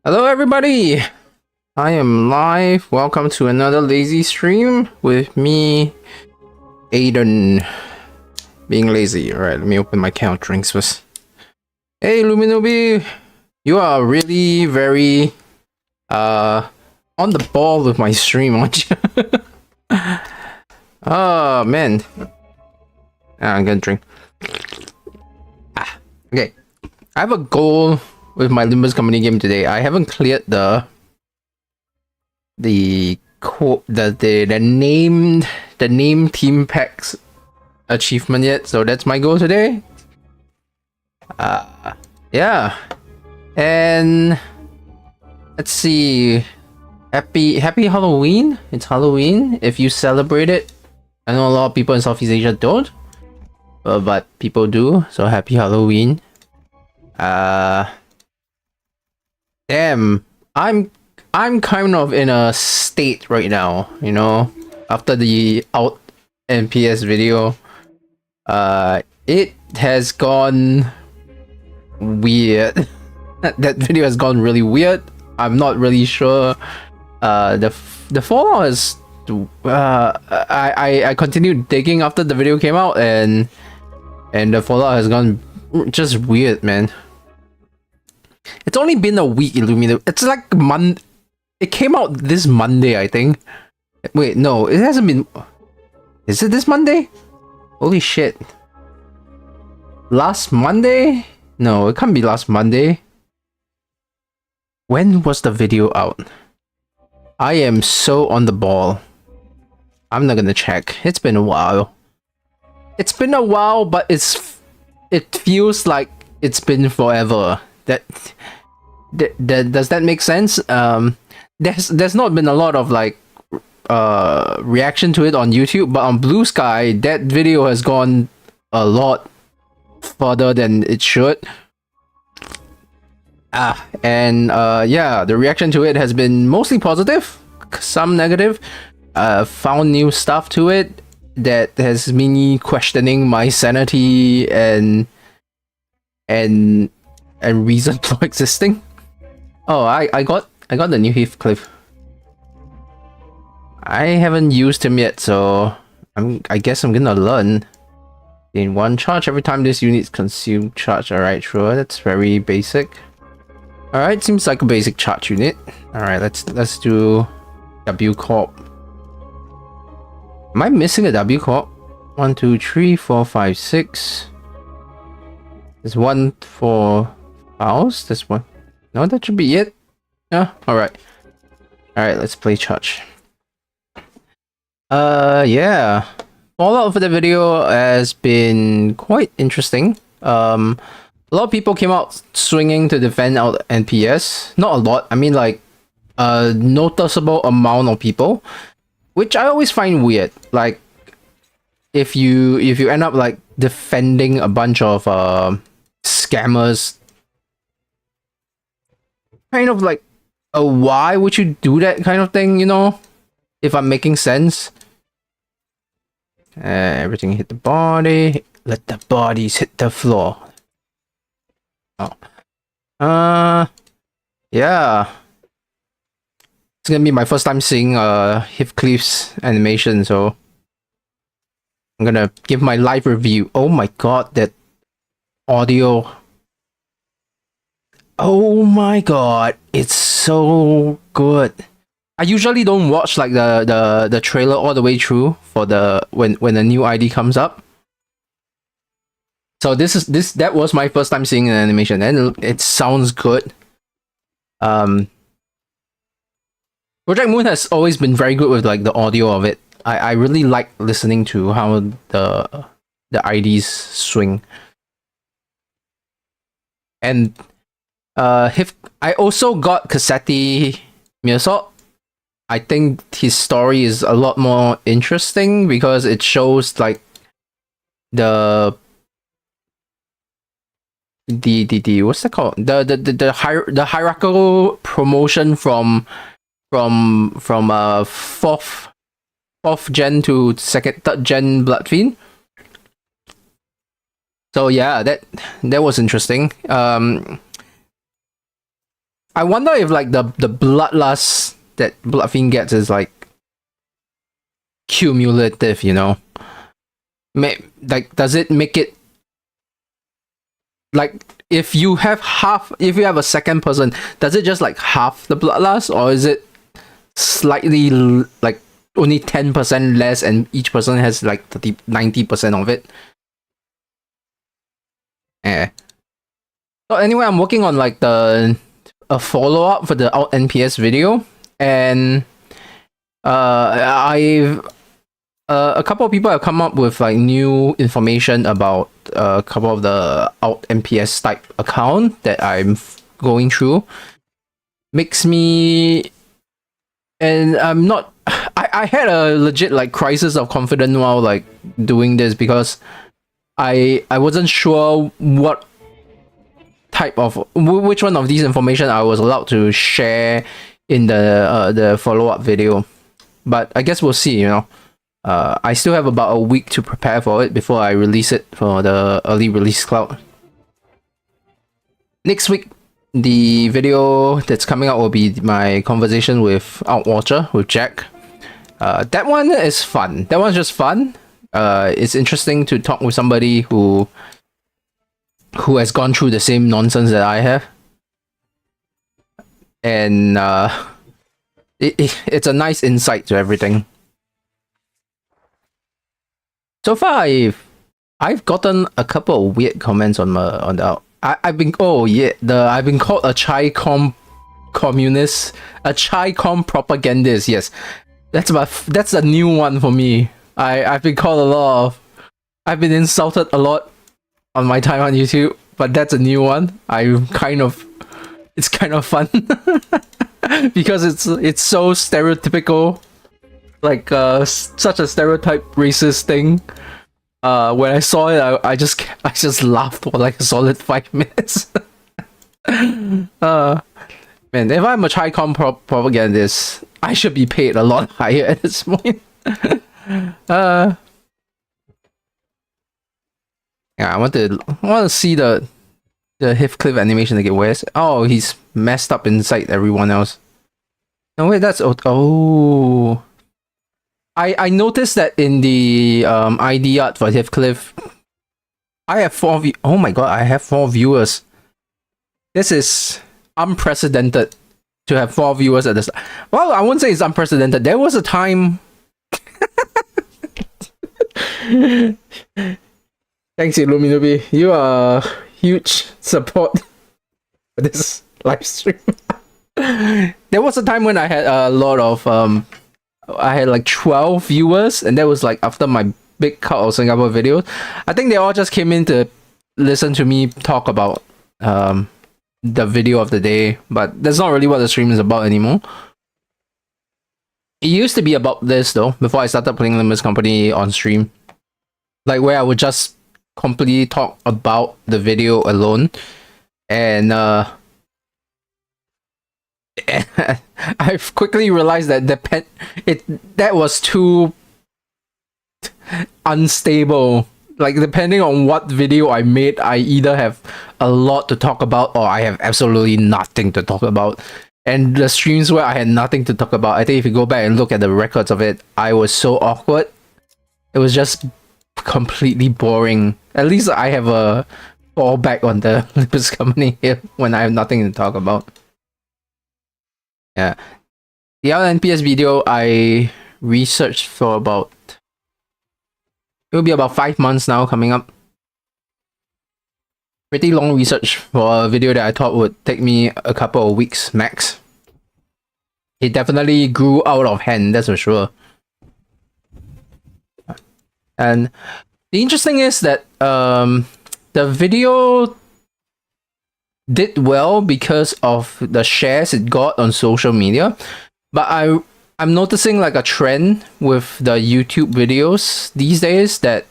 Hello everybody! I am live. Welcome to another lazy stream with me, Aiden. Being lazy. Alright, let me open my can of drinks first. Hey Luminobi! You are really very on the ball with my stream, aren't you? Oh man. I'm gonna drink. Okay. I have a goal with my Limbus company game today. I haven't cleared the name team packs achievement yet, so that's my goal today. Yeah, and let's see. Happy Halloween! It's Halloween. If you celebrate it, I know a lot of people in Southeast Asia don't, but people do. So happy Halloween. Damn, I'm kind of in a state right now, you know, after the out NPS video. It has gone weird. That video has gone really weird. I'm not really sure. The fallout is I continued digging after the video came out, and the fallout has gone just weird, man. It's only been a week, Illumina. It's like it came out this Monday, I think. Wait, no, it hasn't been. Is it this Monday? Holy shit. Last Monday? No, it can't be last Monday. When was the video out? I am so on the ball. I'm not gonna check. It's been a while. It's been a while, but it feels like it's been forever. Does that make sense? There's not been a lot of like reaction to it on YouTube, but on Blue Sky that video has gone a lot further than it should. Yeah, the reaction to it has been mostly positive, some negative. Found new stuff to it that has me questioning my sanity and reason for existing. Oh, I got the new Heathcliff. I haven't used him yet, so I guess I'm gonna learn. In one charge every time this unit consume charge. Alright, sure, that's very basic. Alright, seems like a basic charge unit. Alright, let's do W Corp. Am I missing a W Corp? 1, 2, 3, 4, 5, 6. There's one for house. This one. No, that should be it. Yeah. Alright. Alright, let's play charge. Yeah. Fallout for the video has been quite interesting. A lot of people came out swinging to defend out NPS. Not a lot. I mean, like a noticeable amount of people, which I always find weird. Like, if you end up like defending a bunch of scammers, kind of like a why would you do that kind of thing, you know? If I'm making sense. Everything hit the body. Let the bodies hit the floor. Oh. Yeah. It's gonna be my first time seeing Heathcliff's animation, so I'm gonna give my live review. Oh my god, that audio. Oh my god, it's so good. I usually don't watch like the trailer all the way through for the when a new ID comes up. So that was my first time seeing an animation, and it sounds good. Project Moon has always been very good with like the audio of it. I really like listening to how the IDs swing. And I also got Cassetti Mirsot. I think his story is a lot more interesting because it shows like the what's that called? The hierarchical promotion from fourth gen to third gen Bloodfiend. So yeah, that was interesting. I wonder if like the bloodlust that Bloodfiend gets is like cumulative, you know? Like, does it make it like if you have a second person, does it just like half the bloodlust, or is it slightly like only 10% less and each person has like 90% of it? So anyway, I'm working on like a follow-up for the Alt NPS video, and I've a couple of people have come up with like new information about a couple of the Alt NPS type account that I'm going through. Makes me, and I'm not. I had a legit like crisis of confidence while like doing this, because I wasn't sure what type of which one of these information I was allowed to share in the follow-up video, but I guess we'll see, you know. I still have about a week to prepare for it before I release it for the early release cloud. Next week, the video that's coming out will be my conversation with Outwatcher, with Jack. That one is fun. That one's just fun. It's interesting to talk with somebody who has gone through the same nonsense that I have. And it's a nice insight to everything. So far, I've gotten a couple of weird comments on the I've been called a Chi-Com communist, a Chi-Com propagandist. Yes, that's a new one for me. I've been called a lot of, I've been insulted a lot on my time on YouTube, but that's a new one. It's kind of fun because it's so stereotypical, like such a stereotype racist thing. When I saw it, I just laughed for like a solid 5 minutes. Man, if I'm a Chi-Com propagandist, I should be paid a lot higher at this point. Yeah, I want to see the Heathcliff animation again. Where's, oh, he's messed up inside everyone else. No wait, that's oh. I noticed that in the ID art for Heathcliff, I have 4 oh my god, I have 4 viewers. This is unprecedented to have 4 viewers at this. Well, I wouldn't say it's unprecedented. There was a time. Thanks, Illuminubi. You are huge support for this live stream. There was a time when I had a lot of I had like 12 viewers, and that was like after my big cut of Singapore videos. I think they all just came in to listen to me talk about the video of the day, but that's not really what the stream is about anymore. It used to be about this though, before I started playing Limits Company on stream. Like where I would just completely talk about the video alone, and I've quickly realized that that was too unstable. Like depending on what video I made, I either have a lot to talk about or I have absolutely nothing to talk about. And the streams where I had nothing to talk about, I think if you go back and look at the records of it, I was so awkward. It was just completely boring. At least I have a fallback on the Limits Company here when I have nothing to talk about. Yeah, the LNPS video I researched for about, it will be about 5 months now coming up. Pretty long research for a video that I thought would take me a couple of weeks max. It definitely grew out of hand, that's for sure. And the interesting is that the video did well because of the shares it got on social media, but I'm noticing like a trend with the YouTube videos these days that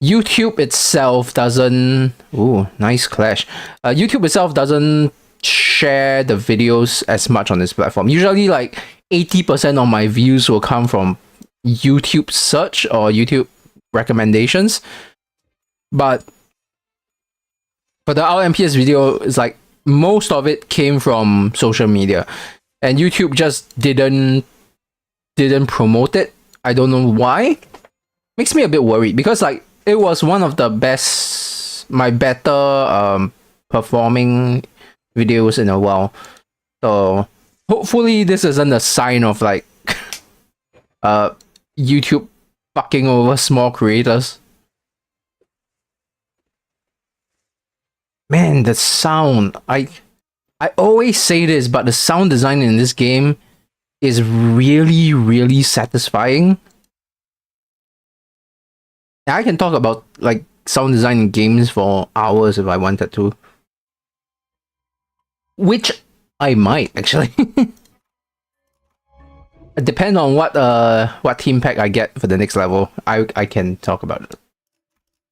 YouTube itself doesn't, ooh, nice clash. YouTube itself doesn't share the videos as much on this platform. Usually like 80% of my views will come from YouTube search or YouTube recommendations, but for the LMPS video, it's like most of it came from social media, and YouTube just didn't promote it. I don't know why. Makes me a bit worried because like it was one of the my better performing videos in a while. So hopefully this isn't a sign of like YouTube fucking over small creators. Man, the sound. I always say this, but the sound design in this game is really, really satisfying. I can talk about like sound design in games for hours if I wanted to. Which I might actually. It depends on what team pack I get for the next level. I can talk about it.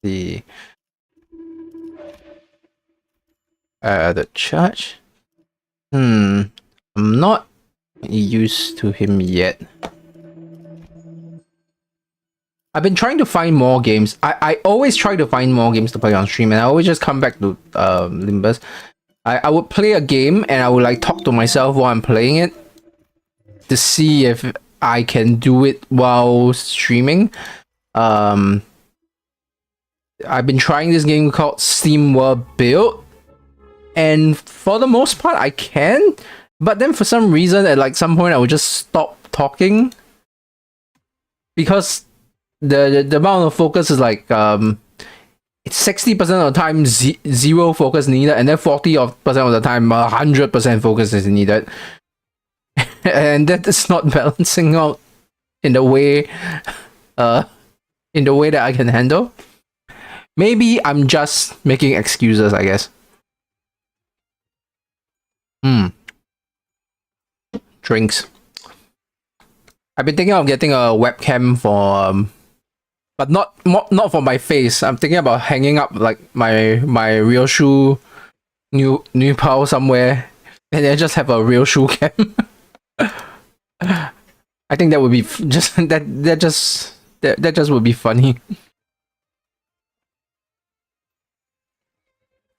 The church. I'm not used to him yet. I've been trying to find more games. I always try to find more games to play on stream, and I always just come back to Limbus. I would play a game and I would like talk to myself while I'm playing it to see if I can do it while streaming. I've been trying this game called Steam World Build, and for the most part I can, but then for some reason at like some point I would just stop talking because the amount of focus is like it's 60% of the time zero focus needed, and then 40% of the time 100% focus is needed. And that is not balancing out in the way that I can handle. Maybe I'm just making excuses, I guess. Drinks. I've been thinking of getting a webcam for but not for my face. I'm thinking about hanging up like my real shoe new pal somewhere and then just have a real shoe cam. I think that would be just that just would be funny.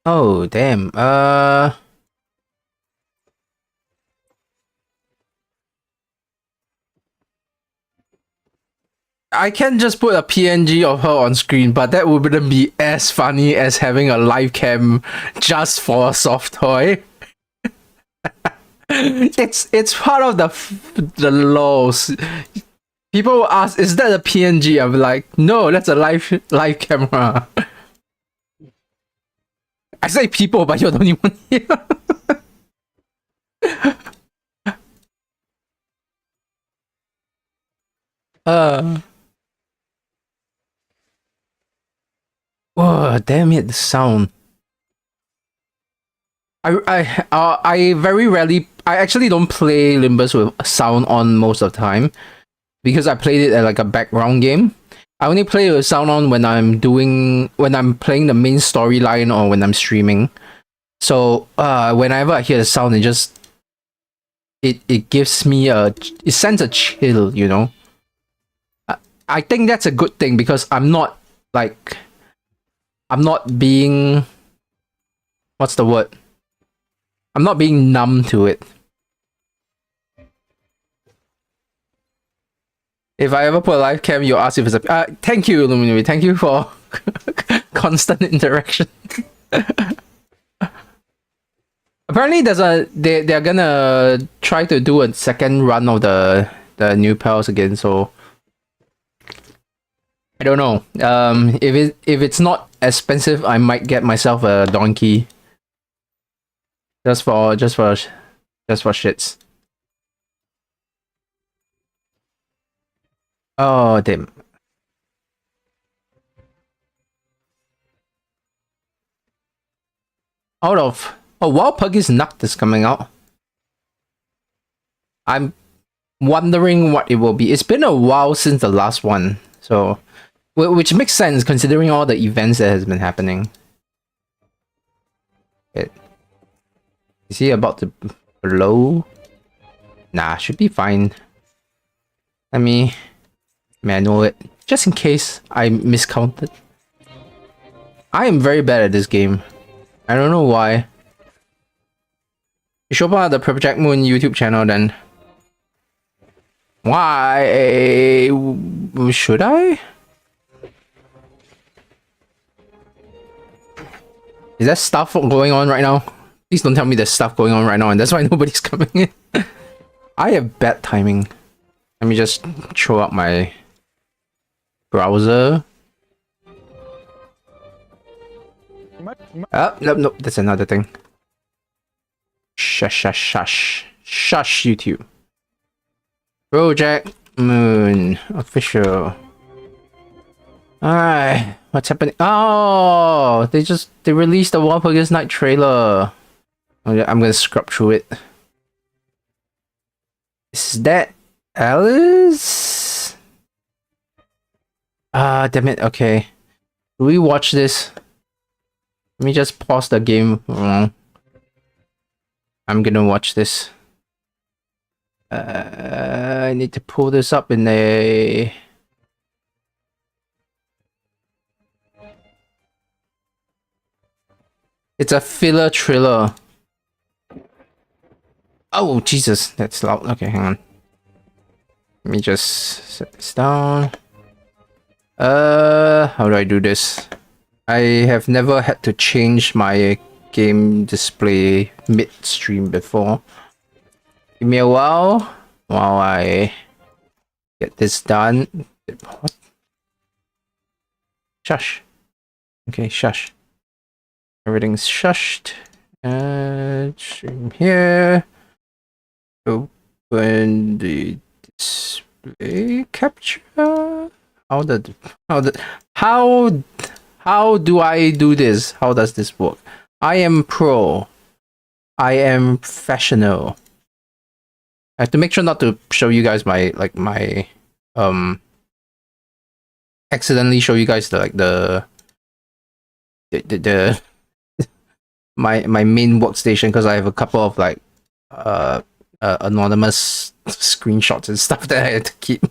Oh damn. I can just put a PNG of her on screen, but that wouldn't be as funny as having a live cam just for a soft toy. It's part of the laws. People will ask, "Is that a PNG?" I'm like, "No, that's a live camera." I say people, but you're the only one here. Oh, damn it, the sound. I very rarely, I actually don't play Limbus with sound on most of the time because I played it as like a background game. I only play with sound on when I'm playing the main storyline or when I'm streaming. So whenever I hear the sound, it gives me it sends a chill, you know. I think that's a good thing because I'm not being, what's the word? I'm not being numb to it. If I ever put a live cam, you'll ask if it's a... thank you, Illuminati. Thank you for constant interaction. Apparently, they're gonna try to do a second run of the new pals again, so... I don't know. If it's not expensive, I might get myself a donkey. Just for shits. Oh damn. Wild Puggy's Nut is coming out. I'm wondering what it will be. It's been a while since the last one, so which makes sense considering all the events that has been happening. Is he about to blow? Nah, should be fine. Let me manual it, just in case I miscounted. I am very bad at this game. I don't know why. You should open up the Project Moon YouTube channel then. Why should I? Is there stuff going on right now? Please don't tell me there's stuff going on right now and that's why nobody's coming in. I have bad timing. Let me just throw up my browser. Oh, nope, that's another thing. Shush, shush, shush. Shush, YouTube. Project Moon official. Alright, what's happening? Oh, they released the Walpurgis Night trailer. Okay, I'm gonna scrub through it. Is that Alice? Ah, damn it. Okay, do we watch this? Let me just pause the game. I'm gonna watch this. I need to pull this up in a... It's a filler thriller. Oh, Jesus, that's loud. Okay, hang on. Let me just set this down. How do I do this? I have never had to change my game display mid-stream before. Give me a while I get this done. What? Shush. Okay, shush. Everything's shushed. Stream here. Open the display capture. How do I do this? How does this work? I am pro. I am professional. I have to make sure not to show you guys my accidentally show you guys the my main workstation, because I have a couple of like anonymous screenshots and stuff that I had to keep.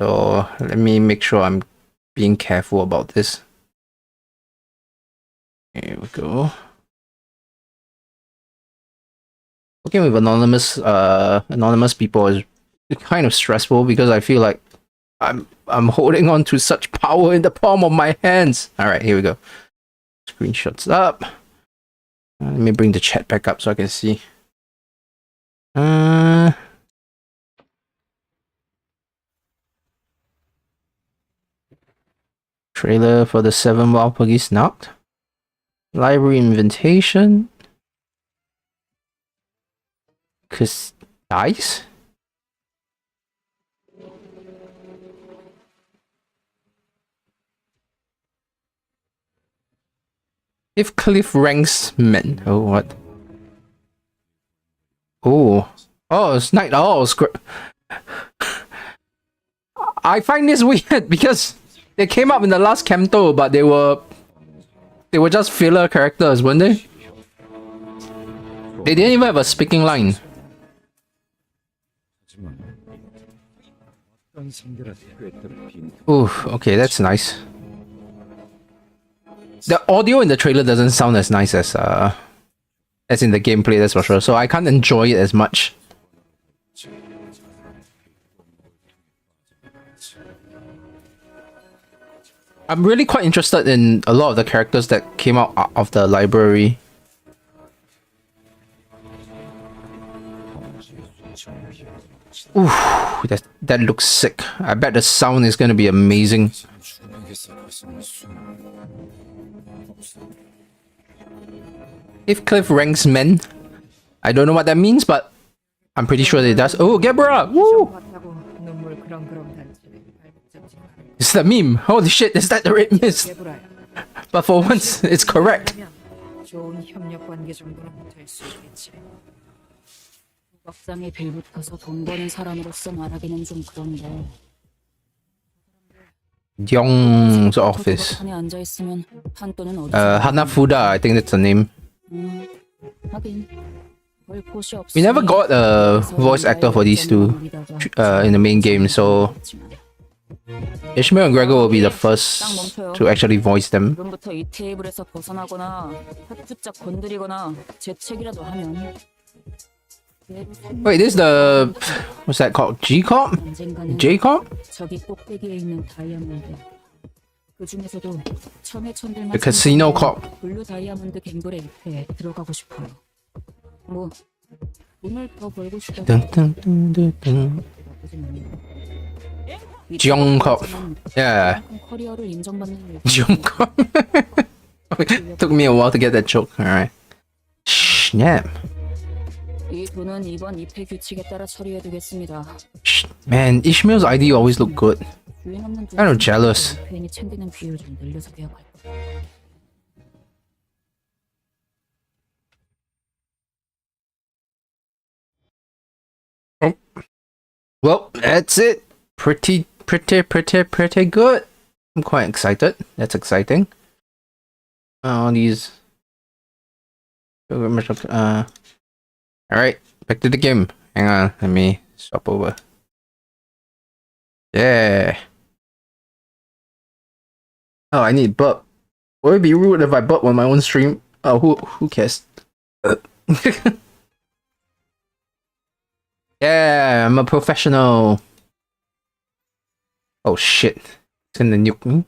So let me make sure I'm being careful about this. Here we go. Working with anonymous people is kind of stressful because I feel like I'm holding on to such power in the palm of my hands. All right, here we go. Screenshots up. Let me bring the chat back up so I can see. Trailer for the 7 Walpurgis Nacht. Library invitation. Dice? If Cliff ranks men. Oh, what? Oh. Oh, it's night. Oh, I find this weird because they came up in the last Canto, but they were just filler characters, weren't they? They didn't even have a speaking line. Ooh, okay, that's nice. The audio in the trailer doesn't sound as nice as in the gameplay, that's for sure. So I can't enjoy it as much. I'm really quite interested in a lot of the characters that came out of the library. Ooh, that looks sick. I bet the sound is gonna be amazing. If Cliff ranks men, I don't know what that means, but I'm pretty sure it does. Oh, Gebra! Woo! It's the meme. Holy shit, is that the red mist? But for once, it's correct. Young's office. Hanafuda, I think that's the name. We never got a voice actor for these two in the main game, so Ishmael and Gregor will be the first to actually voice them. Wait, this is the... What's that called? G-Corp? J-Corp? The Casino Corp. 블루 다이아몬드 갬블에 입회 들어가고 싶어요. 뭐 돈을 더 벌고 싶다. G-Corp. Yeah. 커리어를 인정받는 G-Corp. Took me a while to get that joke. Alright. Snap. 이 돈은 이번 입회 규칙에 따라 처리해두겠습니다. Man, Ishmael's ID always look good. Kind of jealous. 괜히 챙기는 비율 좀 늘려서 계약할 거야. Well, that's it. Pretty good. I'm quite excited. That's exciting. All these. Alright, back to the game. Hang on, let me swap over. Yeah. Oh, I need burp. Would it be rude if I burp on my own stream? Oh, who cares? Yeah, I'm a professional. Oh shit. It's gonna nuke me.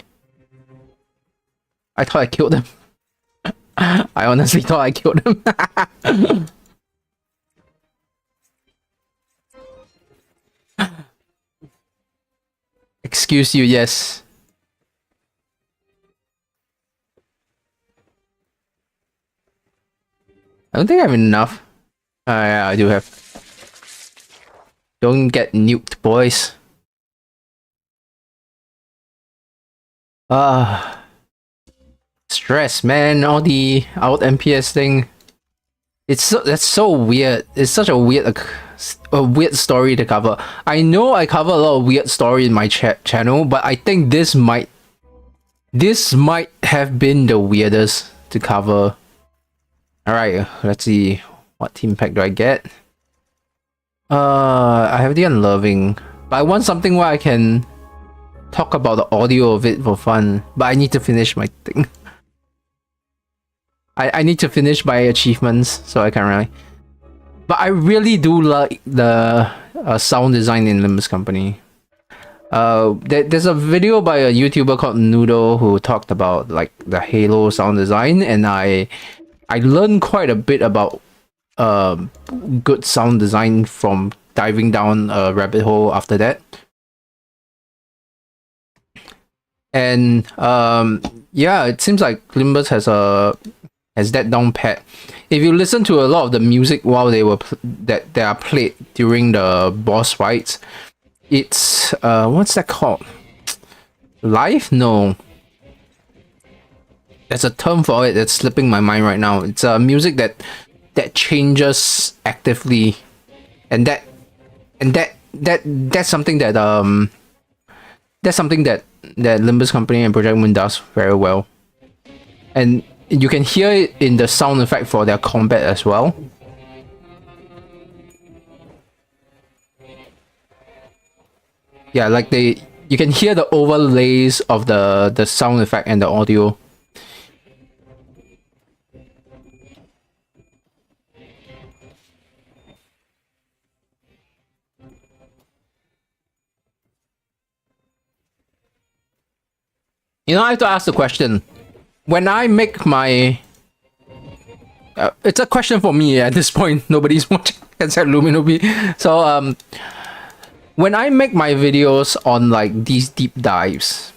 I thought I killed him. I honestly thought I killed him. Excuse you, yes. I don't think I have enough. Yeah, I do have. Don't get nuked, boys. Stress, man. All the alt MPS thing. That's so weird. It's such a weird story to cover. I know I cover a lot of weird story in my channel, but I think this might have been the weirdest to cover. Alright, let's see. What team pack do I get? I have the Unloving. But I want something where I can talk about the audio of it for fun. But I need to finish my thing. I need to finish my achievements, so I can't really. But I really do like the sound design in Limbus Company. There's a video by a YouTuber called Noodle who talked about like the Halo sound design, and I learned quite a bit about good sound design from diving down a rabbit hole after that. And yeah, it seems like Limbus has that down pat. If you listen to a lot of the music while they are played during the boss fights, it's what's that called? Live? No. There's a term for it that's slipping my mind right now. It's music that changes actively, and that's something that Limbus Company and Project Moon does very well, and you can hear it in the sound effect for their combat as well. Yeah, like you can hear the overlays of the sound effect and the audio. You know, I have to ask the question. When I make my... it's a question for me at this point. Nobody's watching except Luminobi. So, when I make my videos on like these deep dives,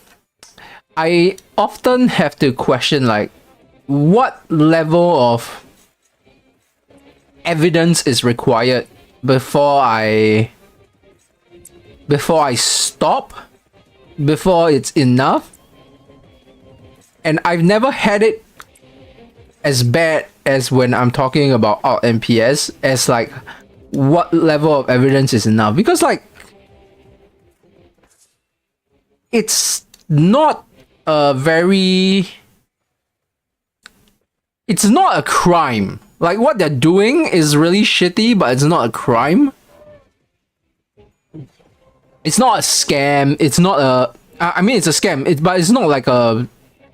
I often have to question like, what level of evidence is required before I stop, before it's enough. And I've never had it as bad as when I'm talking about alt MPS, as like what level of evidence is enough, because like it's not a crime. Like what they're doing is really shitty, but it's not a crime. It's not a scam. It's not a... I mean, it's a scam, but it's not like a...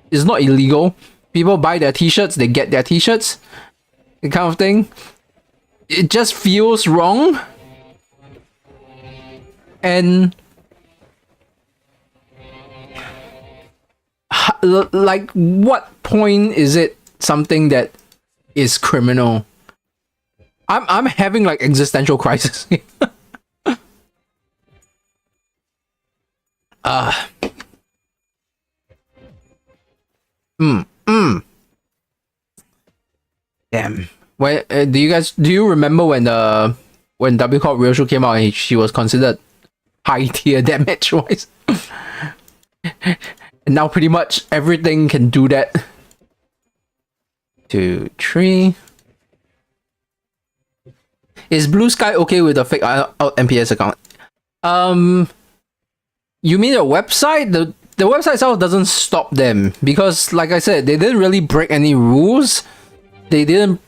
It's not illegal. People buy their t-shirts, they get their t-shirts. The kind of thing. it just feels wrong. And like, what point is it something that is criminal? I'm having like existential crisis. Damn. When do you remember when W Corp Ryoshu came out and she was considered high tier damage wise? And now pretty much everything can do that. 2, 3. Is Blue Sky okay with the fake out MPS account? You mean the website? The website itself doesn't stop them because, like I said, they didn't really break any rules. They didn't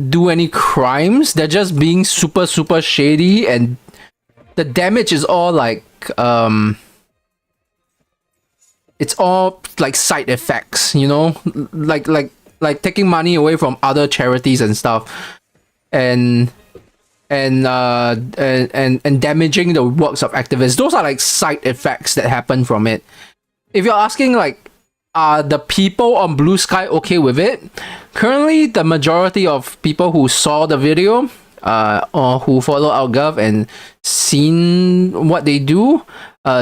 do any crimes. They're just being super shady, and the damage is all like it's all like side effects, you know, like taking money away from other charities and stuff, and damaging the works of activists. Those are like side effects that happen from it. If you're asking like, are the people on Blue Sky okay with it? Currently, the majority of people who saw the video or who follow AltGov and seen what they do,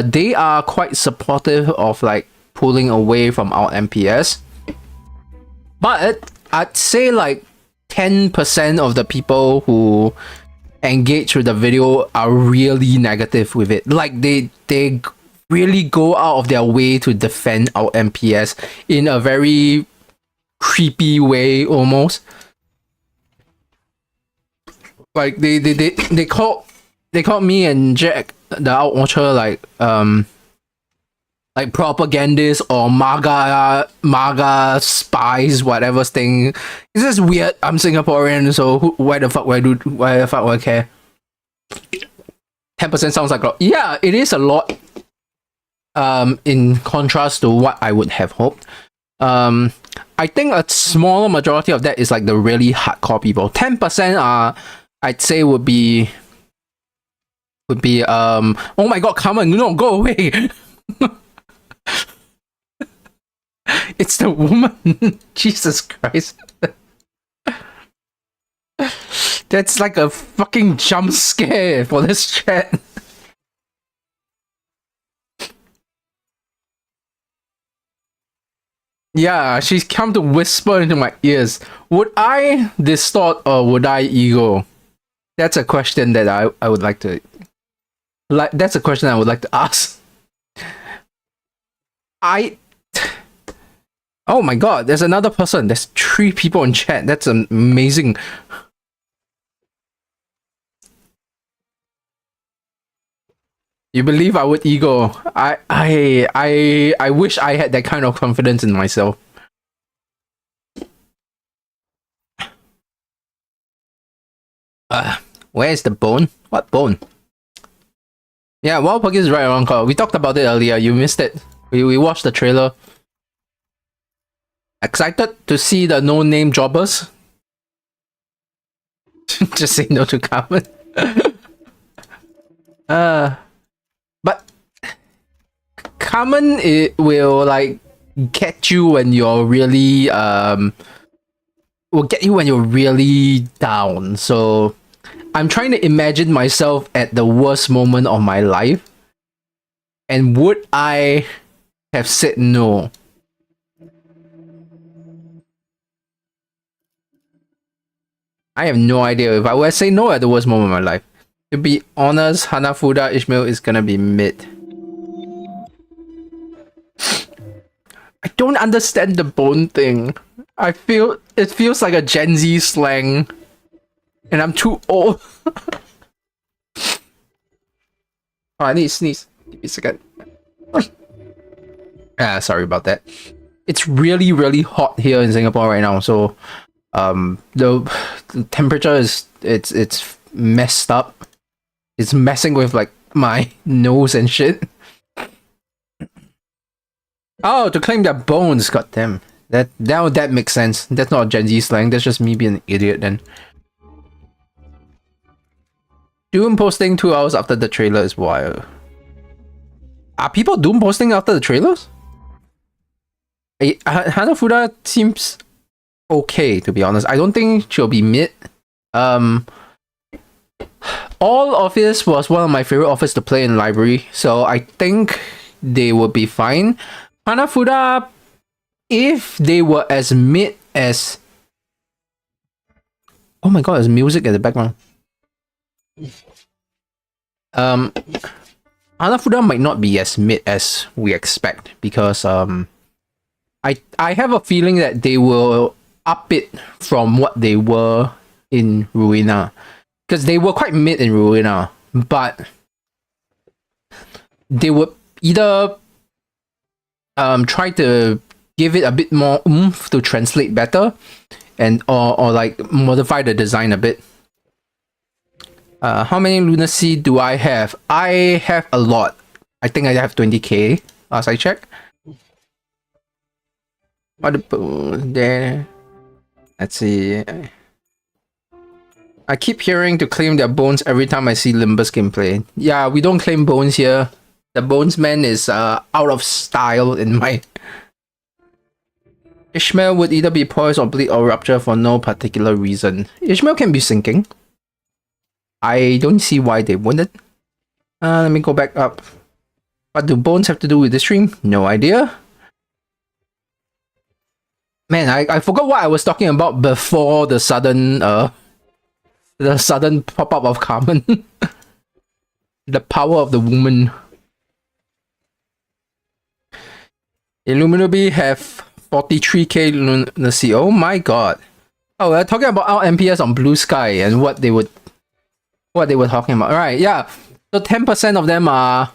they are quite supportive of like pulling away from our MPS. But I'd say like 10% of the people who engage with the video are really negative with it. Like they really go out of their way to defend our MPS in a very creepy way almost. Like they called me and Jack, the Out Watcher, like propagandists or MAGA spies, whatever thing. It's just weird. I'm Singaporean, so why the fuck would I care? 10% sounds like a lot. Yeah, it is a lot. In contrast to what I would have hoped. I think a smaller majority of that is like the really hardcore people. 10% are, I'd say, would be oh my god, come on, no, go away. It's the woman. Jesus Christ. That's like a fucking jump scare for this chat. Yeah, she's come to whisper into my ears. Would I distort or would I ego? That's a question that I would like to that's a question I would like to ask. Oh my god, there's another person. There's 3 people in chat. That's amazing. You believe I would ego? I wish I had that kind of confidence in myself. Where is the bone? What bone? Yeah, Wild Puggy is right around corner. We talked about it earlier. You missed it. We watched the trailer. Excited to see the no-name jobbers? Just say no to Carmen. But Carmen, it will like get you when you're really will get you when you're really down. So I'm trying to imagine myself at the worst moment of my life, and would I have said no? I have no idea if I would say no at the worst moment of my life. To be honest, Hanafuda Ishmael is gonna be mid. I don't understand the bone thing. I feel it feels like a Gen Z slang, and I'm too old. Oh, I need to sneeze. Give me a second. Sorry about that. It's really hot here in Singapore right now, so the temperature is it's messed up. It's messing with like my nose and shit. Oh, to claim their bones, goddamn. That makes sense. That's not Gen Z slang. That's just me being an idiot then. Doom posting 2 hours after the trailer is wild. Are people Doom posting after the trailers? Hanafuda seems okay, to be honest. I don't think she'll be mid. All Office was one of my favorite Office to play in library, so I think they would be fine. Hanafuda, if they were as mid as... Oh my god, there's music in the background. Hanafuda might not be as mid as we expect, because I have a feeling that they will up it from what they were in Ruina. Because they were quite mid in Ruina, but they would either try to give it a bit more oomph to translate better, and or like modify the design a bit. How many lunacy do I have? I have a lot. I think I have 20k as I check. What there? Let's see. I keep hearing to claim their bones every time I see Limbus gameplay. Yeah, we don't claim bones here. The bones man is out of style in my... Ishmael would either be poised or bleed or rupture for no particular reason. Ishmael can be sinking. I don't see why they wouldn't. Let me go back up. What do bones have to do with this stream? No idea. Man, I forgot what I was talking about before the sudden pop-up of Carmen. The power of the woman. Illuminati have 43k lunacy. Oh my god. Oh, we're talking about our MPS on Blue Sky and what they were talking about. Right, yeah. So 10% of them are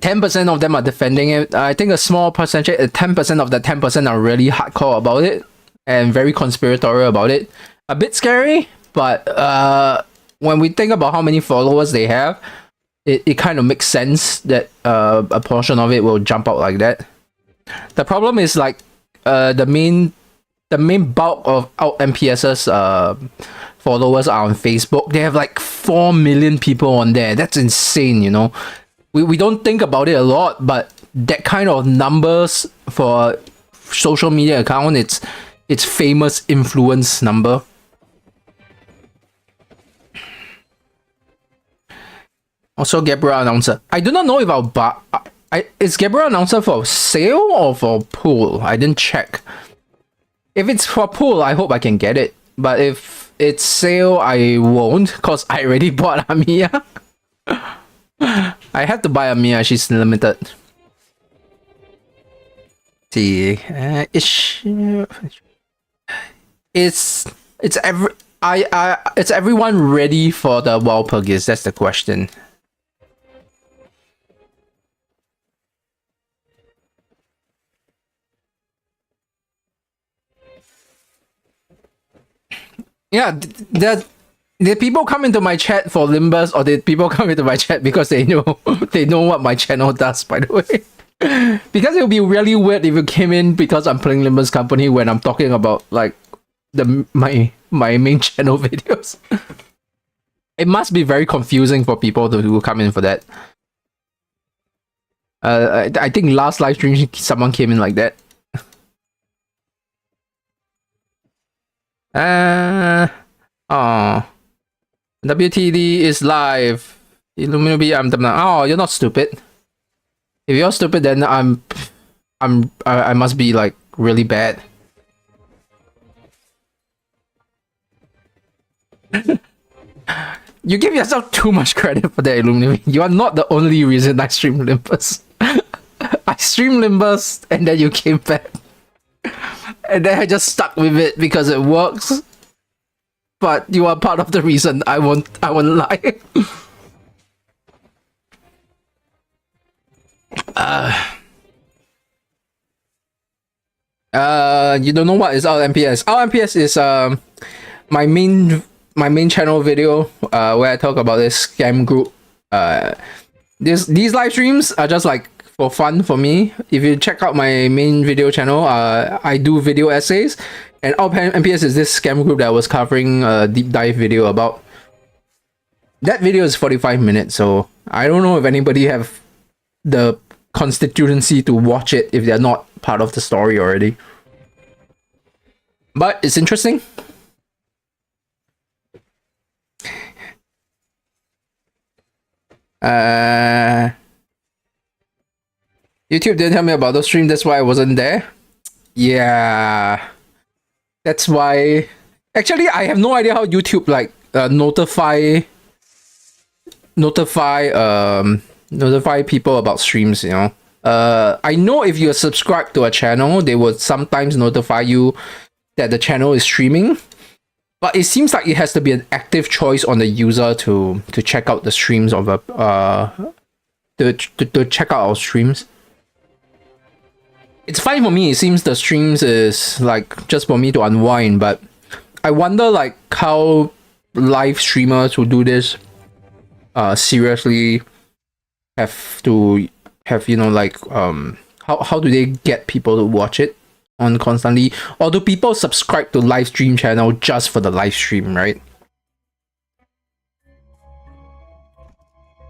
10% of them are defending it. I think a small percentage, 10% of the 10% are really hardcore about it and very conspiratorial about it. A bit scary, but when we think about how many followers they have, it kind of makes sense that a portion of it will jump out like that. The problem is like the main bulk of Alt MPS's followers are on Facebook. They have like 4 million people on there. That's insane, you know. We don't think about it a lot, but that kind of numbers for social media account, it's famous influence number. Also, Gabriel announcer. I do not know if I'll buy. Is Gabriel announcer for sale or for pool? I didn't check. If it's for pool, I hope I can get it. But if it's sale, I won't, cause I already bought Amiya. I have to buy Amiya. She's limited. See, it's everyone ready for the Walpurgis? That's the question. Yeah, did people come into my chat for Limbus, or did people come into my chat because they know what my channel does, by the way? Because it would be really weird if you came in because I'm playing Limbus Company when I'm talking about like my main channel videos. It must be very confusing for people who come in for that. I think last live stream someone came in like that. Oh, WTD is live. Illuminati, oh, you're not stupid. If you're stupid, then I must be like really bad. You give yourself too much credit for that, Illuminati. You are not the only reason I stream Limbus. I streamed Limbus and then you came back. And then I just stuck with it because it works. But you are part of the reason. I won't lie. You don't know what is AltMPS. AltMPS is my main channel video where I talk about this scam group. These live streams are just like for fun for me. If you check out my main video channel, I do video essays, and AltMPS is this scam group that I was covering a deep dive video about. That video is 45 minutes, so I don't know if anybody have the constituency to watch it if they're not part of the story already. But it's interesting. YouTube didn't tell me about the stream, that's why I wasn't there. Yeah. That's why. Actually, I have no idea how YouTube like notify people about streams, you know. I know if you're subscribed to a channel, they would sometimes notify you that the channel is streaming. But it seems like it has to be an active choice on the user to check out the streams of a to check out our streams. It's fine for me. It seems the streams is like just for me to unwind, but I wonder like how live streamers who do this seriously have to have, you know, like how do they get people to watch it on constantly, or do people subscribe to live stream channel just for the live stream, right?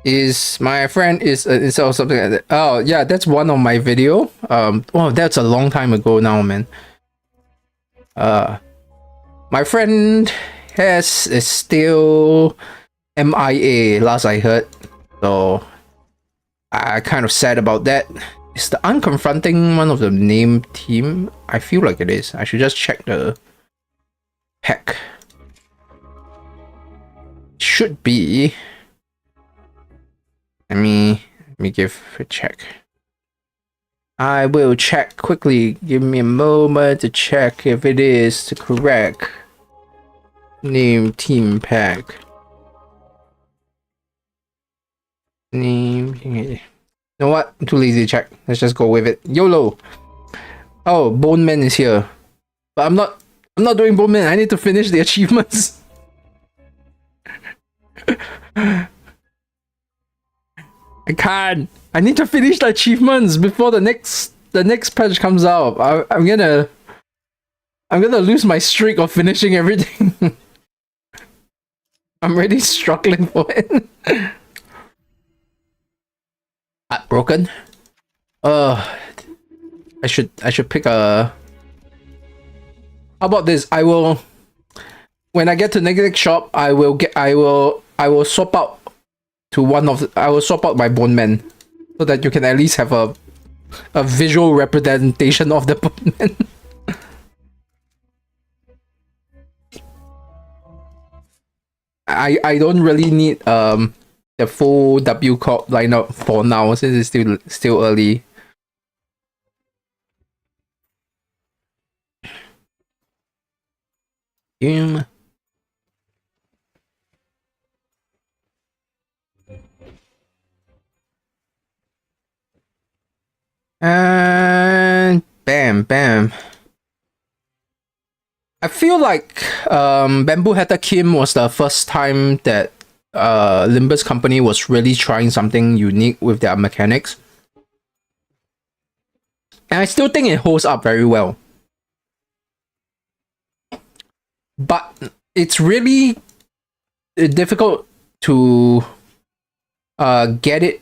Is my friend is or something like that. Oh yeah, that's one of my video. Oh, that's a long time ago now, man. My friend is still MIA last I heard, so I kind of sad about that. Is the unconfronting one of the name team? I feel like it is. I should just check the heck. Should be. Let me give a check. I will check quickly. Give me a moment to check if it is the correct name team pack. Name. You know what? I'm too lazy to check. Let's just go with it. YOLO. Oh, Bone Man is here, but I'm not doing Bone Man. I need to finish the achievements. I can't. I need to finish the achievements before the next patch comes out. I'm gonna lose my streak of finishing everything. I'm really struggling for it. Broken. I should pick a. How about this? I will. When I get to next shop, I will swap out to one of I will swap out my Bone Man, so that you can at least have a visual representation of the Bone Man. I don't really need the full W Corp lineup for now, since it's still early. And bam. I feel like Bamboo Hatter Kim was the first time that Limbus company was really trying something unique with their mechanics. And I still think it holds up very well. But it's really difficult to get it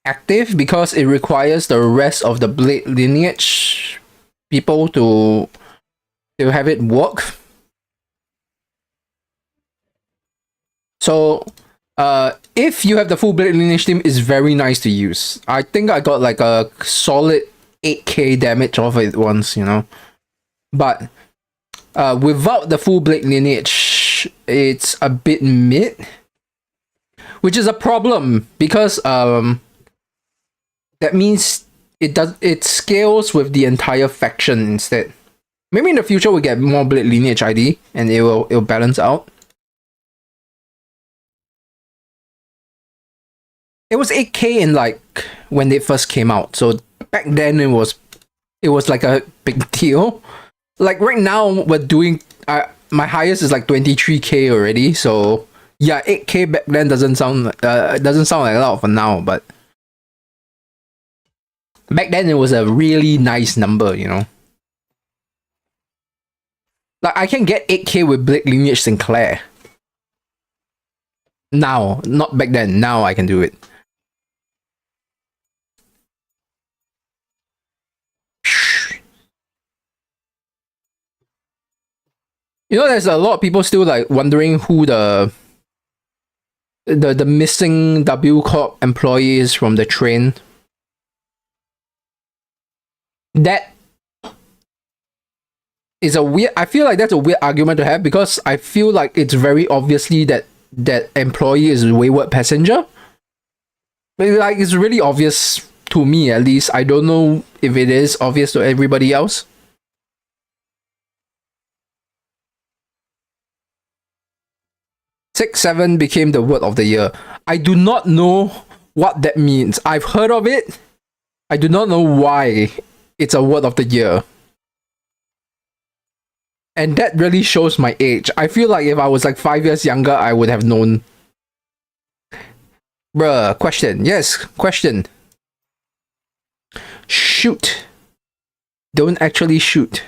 active because it requires the rest of the blade lineage people to have it work. So if you have the full blade lineage team, it's very nice to use. I think I got like a solid 8k damage off it once, you know. But without the full blade lineage, it's a bit mid, which is a problem because that means it scales with the entire faction instead. Maybe in the future we get more blade lineage ID and it'll balance out. It was 8k in like when it first came out, so back then it was like a big deal. Like right now we're doing my highest is like 23k already, so yeah, 8k back then doesn't sound like a lot for now, but back then it was a really nice number, you know. Like I can get 8k with Blade Lineage Sinclair. Now, not back then. Now I can do it. You know, there's a lot of people still like wondering who the missing W Corp employee is from the train. That is a weird. I feel like that's a weird argument to have because I feel like it's very obviously that that employee is a wayward passenger. Like it's really obvious to me, at least. I don't know if it is obvious to everybody else. Six seven became the word of the year. I do not know what that means. I've heard of it. I do not know why it's a word of the year. And that really shows my age. I feel like if I was like 5 years younger, I would have known. Bruh, question. Yes, question. Shoot. Don't actually shoot.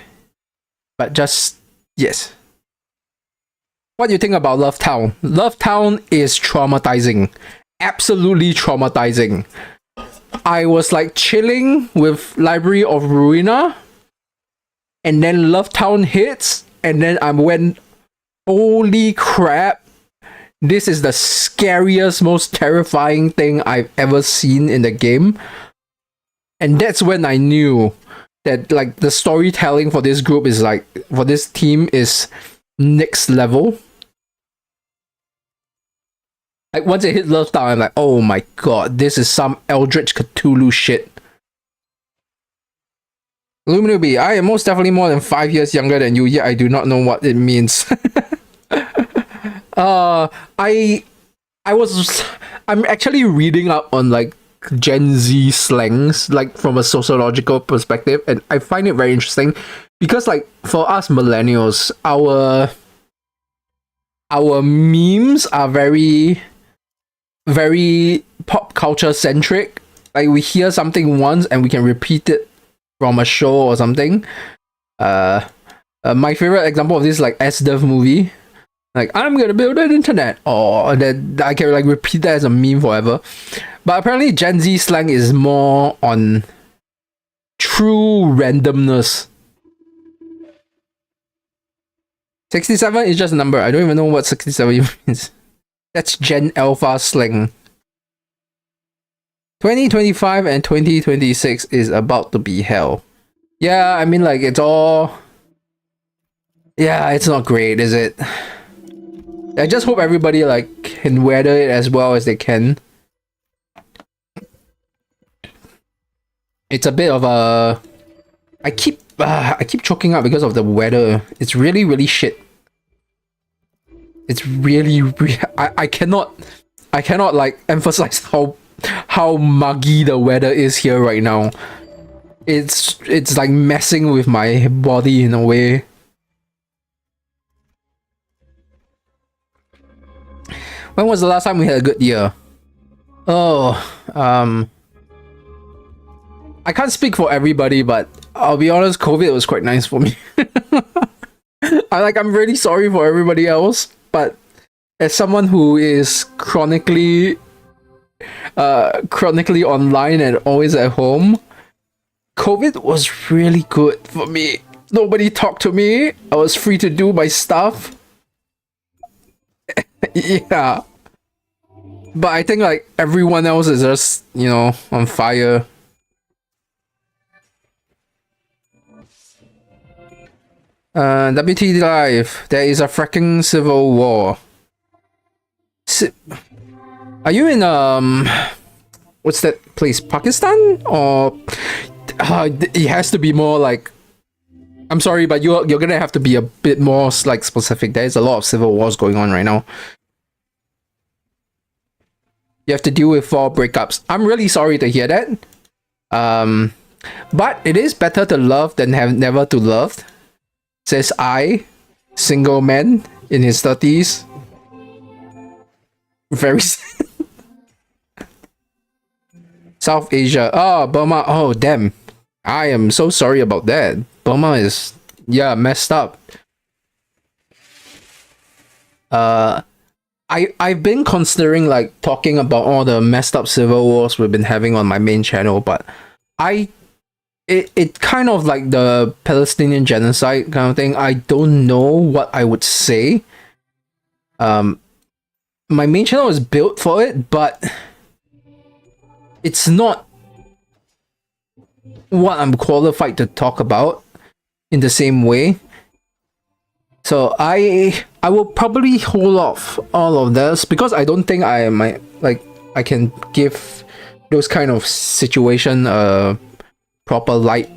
But just, yes. What do you think about Love Town? Love Town is traumatizing. Absolutely traumatizing. I was like chilling with Library of Ruina, and then Love Town hits, and then I went, holy crap, this is the scariest, most terrifying thing I've ever seen in the game. And that's when I knew that like the storytelling for this group is like, for this team is next level. Like once it hit Love Town, I'm like, oh my god, this is some Eldritch Cthulhu shit. Luminubi, I am most definitely more than 5 years younger than you, yet I do not know what it means. I'm actually reading up on like Gen Z slangs, like from a sociological perspective, and I find it very interesting because like for us millennials, our memes are very pop culture centric. Like we hear something once and we can repeat it from a show or something. My favorite example of this is like SDev movie. Like I'm gonna build an internet, or that I can like repeat that as a meme forever. But apparently Gen Z slang is more on true randomness. 67 is just a number. I don't even know what 67 means. That's Gen Alpha slang. 2025 and 2026 is about to be hell. Yeah, I mean like it's all... Yeah, it's not great, is it? I just hope everybody like can weather it as well as they can. It's a bit of a... I keep choking up because of the weather. It's really shit. It's really I cannot like emphasize how muggy the weather is here right now. It's like messing with my body in a way. When was the last time we had a good year? Oh, I can't speak for everybody, but I'll be honest, COVID was quite nice for me. I'm really sorry for everybody else, but as someone who is chronically online and always at home, COVID was really good for me. Nobody talked to me. I was free to do my stuff. Yeah. But I think like everyone else is just, you know, on fire. WT Live, there is a fracking civil war. Are you in what's that place, Pakistan? Or it has to be more like, I'm sorry, but you're gonna have to be a bit more like specific. There's a lot of civil wars going on right now. You have to deal with 4 breakups. I'm really sorry to hear that. But it is better to love than have never to love. Says I, single man in his 30s. Very South Asia. Oh, Burma. Oh, damn. I am so sorry about that. Burma is, yeah, messed up. I've been considering like talking about all the messed up civil wars we've been having on my main channel, but it kind of like the Palestinian genocide kind of thing. I don't know what I would say. My main channel is built for it, but it's not what I'm qualified to talk about in the same way. So I will probably hold off all of this because I don't think I can give those kind of situation a proper light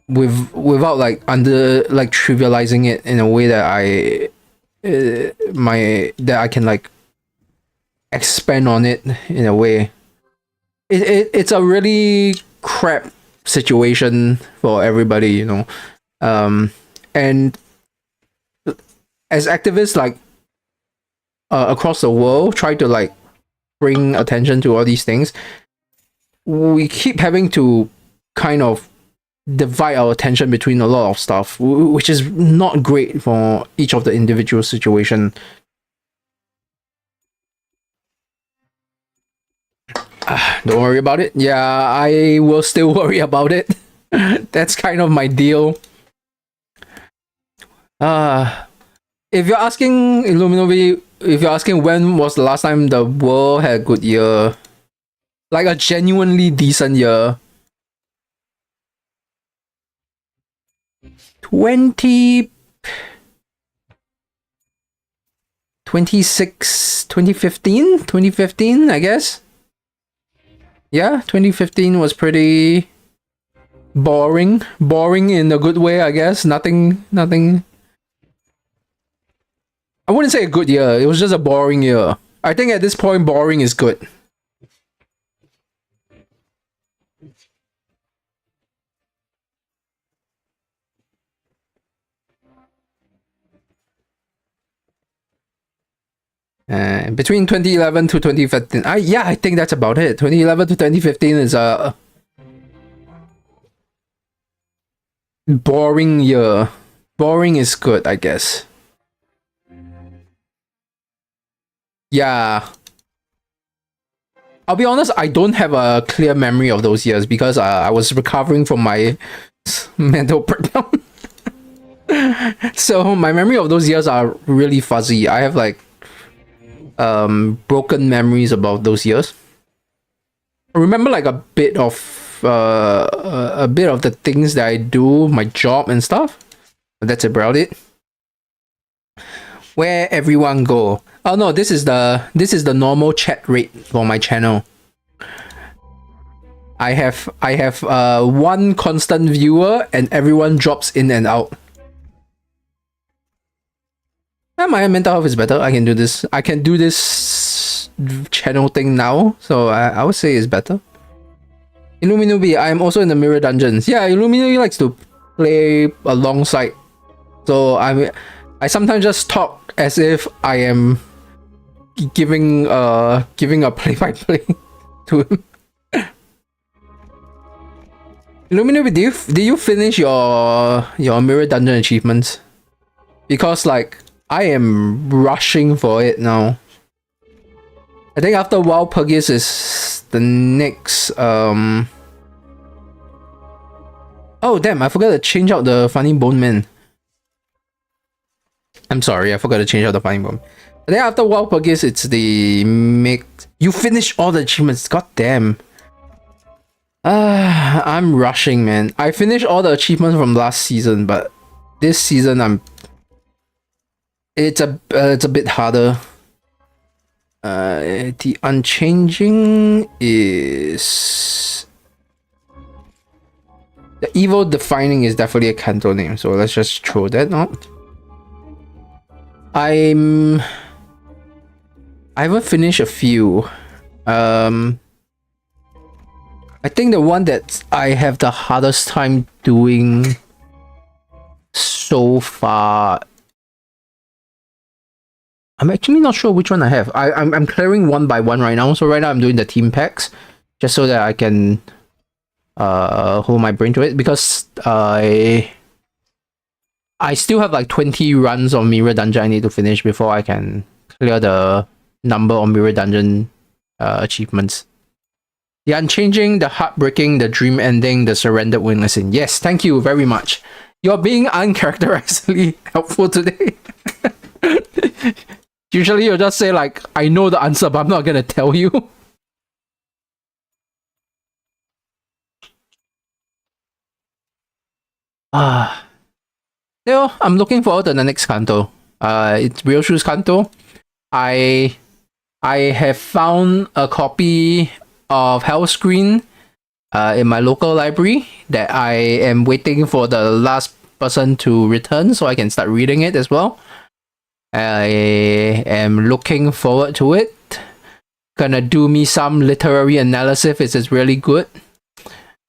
without like trivializing it in a way that I can like expand on it in a way. It's a really crap situation for everybody, you know. And as activists like across the world try to like bring attention to all these things, we keep having to kind of divide our attention between a lot of stuff, which is not great for each of the individual situation. Don't worry about it. Yeah, I will still worry about it. That's kind of my deal. If you're asking Illuminovi, if you're asking when was the last time the world had a good year, like a genuinely decent year, 2015, I guess. Yeah, 2015 was pretty boring in a good way, I guess. Nothing. I wouldn't say a good year. It was just a boring year. I think at this point, boring is good. Between 2011 to 2015, I think that's about it. 2011 to 2015 is a boring year. Boring is good, I guess. Yeah. I'll be honest, I don't have a clear memory of those years because I was recovering from my mental breakdown. So my memory of those years are really fuzzy. I have like broken memories about those years. I remember like a bit of the things that I do, my job and stuff. But that's about it. Where everyone go? Oh no, this is the normal chat rate for my channel. I have one constant viewer and everyone drops in and out. My mental health is better. I can do this channel thing now, so I would say it's better. Illuminobi, I am also in the mirror dungeons. Yeah, Illuminobi likes to play alongside. So I sometimes just talk as if I am giving a play-by-play to him. Illuminobi, did you finish your mirror dungeon achievements? Because like I am rushing for it now. I think after Walpurgis is the next oh damn, I forgot to change out the funny bone man. I'm sorry, I forgot to change out the funny bone. I think after Walpurgis it's the you finished all the achievements, god damn. I'm rushing, man. I finished all the achievements from last season, but this season it's a bit harder. The unchanging is the evil defining is definitely a Kanto name, so let's just throw that out. I haven't finished a few. I think the one that I have the hardest time doing so far, I'm actually not sure which one I have. I'm clearing one by one right now. So right now I'm doing the team packs just so that I can hold my brain to it, because I I still have like 20 runs of Mirror Dungeon I need to finish before I can clear the number of Mirror Dungeon achievements. The Unchanging, the Heartbreaking, the Dream Ending, the Surrendered Witnessing. Yes, thank you very much. You're being uncharacteristically helpful today. Usually you'll just say like, I know the answer, but I'm not gonna tell you. I'm looking forward to the next Kanto. It's Real Shoes Kanto. I have found a copy of Hellscreen in my local library that I am waiting for the last person to return so I can start reading it as well. I am looking forward to it. Gonna do me some literary analysis if it's really good.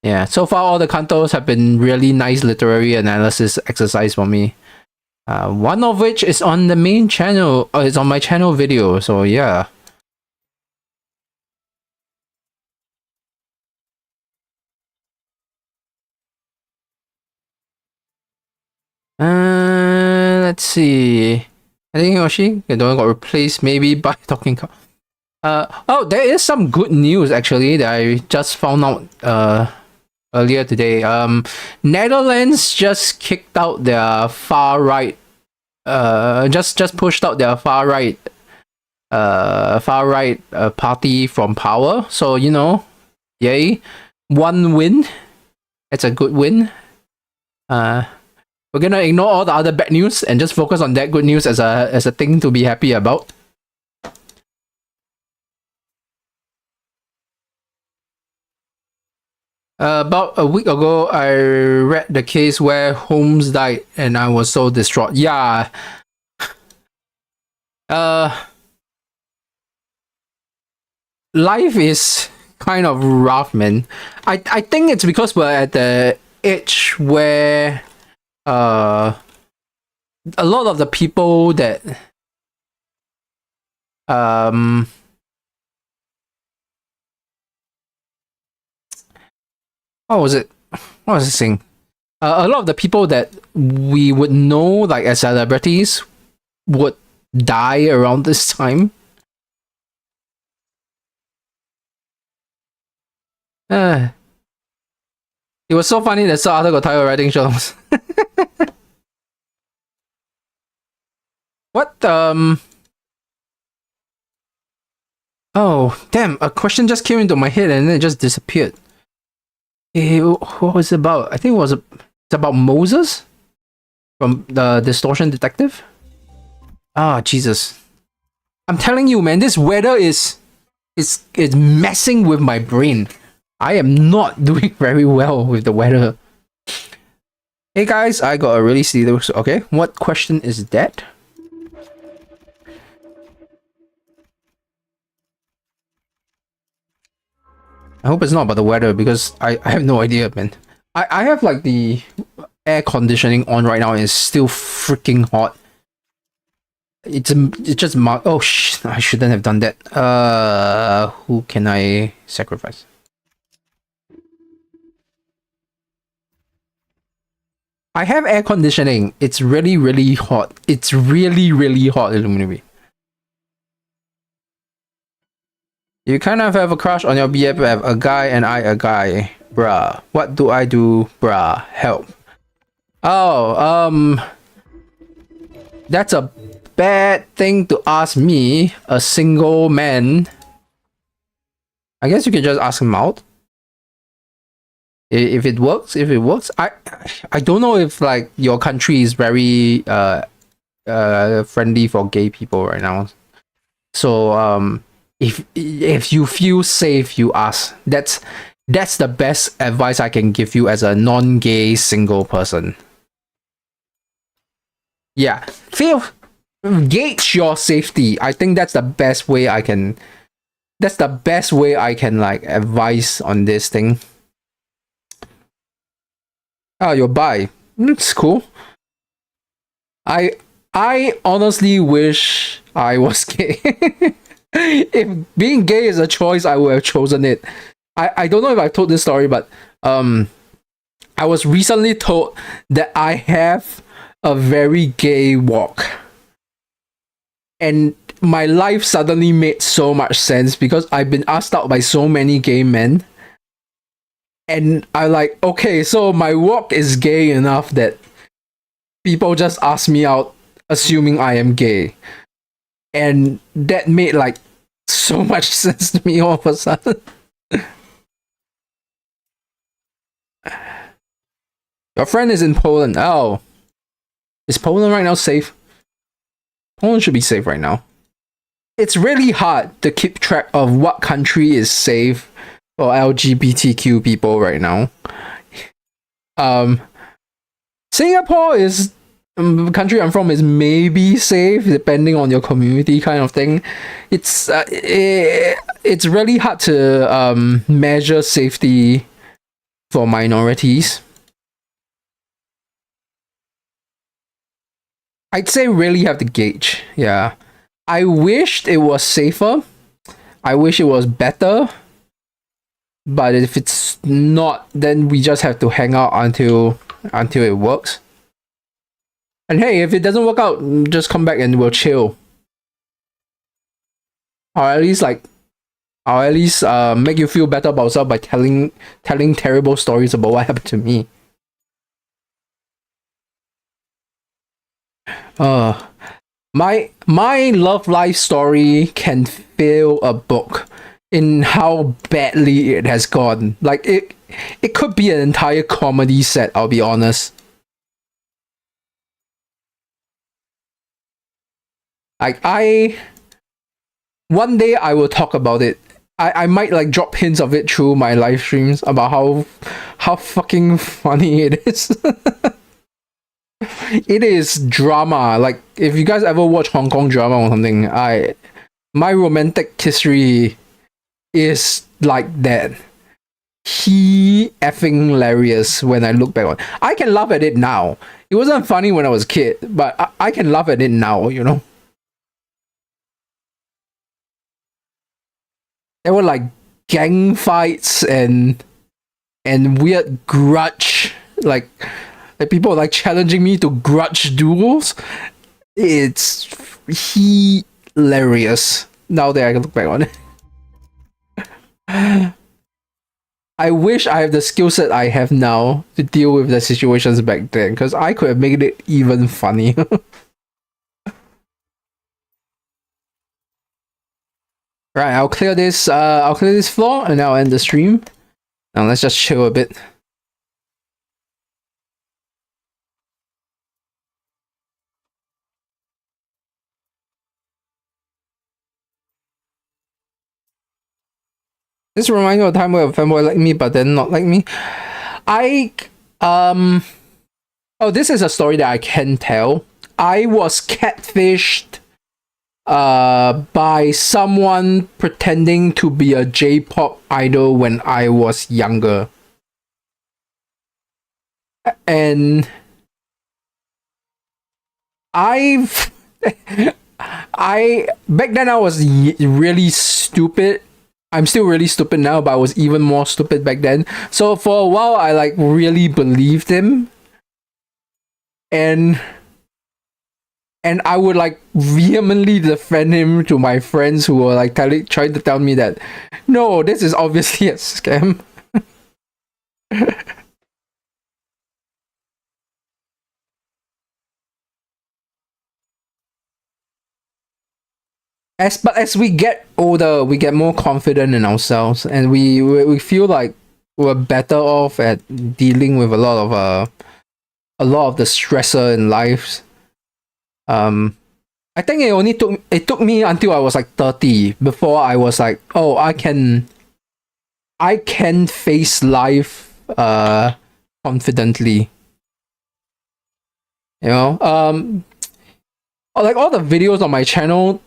Yeah, so far all the Kantos have been really nice literary analysis exercise for me. One of which is on the main channel, it's on my channel video, so yeah. Let's see. I think Yoshi, the one got replaced maybe by Talking Cow. Oh, there is some good news actually that I just found out earlier today. Netherlands just kicked out their far right. Just pushed out their far right party from power. So you know, yay, one win. It's a good win. We're gonna ignore all the other bad news and just focus on that good news as a thing to be happy about. About a week ago, I read the case where Holmes died, and I was so distraught. Yeah. Life is kind of rough, man. I think it's because we're at the age where a lot of the people that what was it? What was I saying? A lot of the people that we would know, like as celebrities, would die around this time. It was so funny that some other got tired of writing shows. What? Oh, damn! A question just came into my head and then it just disappeared. What was it about? I think it's about Moses from the Distortion Detective. Ah, Jesus! I'm telling you, man, this weather is messing with my brain. I am not doing very well with the weather. Hey guys, I got a really serious. Okay, what question is that? I hope it's not about the weather because I have no idea, man. I have like the air conditioning on right now and it's still freaking hot. It's just oh I shouldn't have done that. Who can I sacrifice? I have air conditioning. It's really, really hot. It's really, really hot, Illuminati. You kind of have a crush on your BFF, a guy and I a guy. Bruh. What do I do? Bruh. Help. Oh, that's a bad thing to ask me, a single man. I guess you can just ask him out. If it works, I don't know if like your country is very friendly for gay people right now. So if you feel safe, you ask. That's the best advice I can give you as a non-gay single person. Yeah, gauge your safety. I think that's the best way I can. That's the best way I can like advise on this thing. Oh, you're bi. It's cool. I honestly wish I was gay. If being gay is a choice, I would have chosen it. I don't know if I've told this story, but I was recently told that I have a very gay walk. And my life suddenly made so much sense because I've been asked out by so many gay men. And I like, okay, so my walk is gay enough that people just ask me out assuming I am gay. And that made like so much sense to me all of a sudden. Your friend is in Poland. Oh. Is Poland right now safe? Poland should be safe right now. It's really hard to keep track of what country is safe for LGBTQ people right now. Singapore is the country I'm from is maybe safe depending on your community kind of thing. It's really hard to measure safety for minorities. I'd say really have to gauge. Yeah. I wished it was safer. I wish it was better. But if it's not, then we just have to hang out until it works. And hey, if it doesn't work out, just come back and we'll chill. Or at least make you feel better about yourself by telling terrible stories about what happened to me. My love life story can fill a book in how badly it has gone. Like it could be an entire comedy set, I'll be honest. Like one day I will talk about it. I might like drop hints of it through my live streams about how fucking funny it is. It is drama. Like if you guys ever watch Hong Kong drama or something, my romantic history is like that. He effing hilarious when I look back on. I can laugh at it now. It wasn't funny when I was a kid, but I can laugh at it now, you know. There were like gang fights and weird grudge, like people like challenging me to grudge duels. It's hilarious now that I can look back on it. I wish I have the skill set I have now to deal with the situations back then, because I could have made it even funnier. Right, I'll clear this floor and I'll end the stream. Now let's just chill a bit. This reminds me of a time where a fanboy liked me but then not like me. Oh, this is a story that I can tell. I was catfished by someone pretending to be a J-pop idol when I was younger. And back then I was really stupid. I'm still really stupid now, but I was even more stupid back then. So for a while I like really believed him. And I would like vehemently defend him to my friends who were like trying to tell me that no, this is obviously a scam. As we get older, we get more confident in ourselves, and we feel like we're better off at dealing with a lot of the stressor in life. I think it took me until I was like 30 before I was like, oh, I can face life confidently. You know, like all the videos on my channel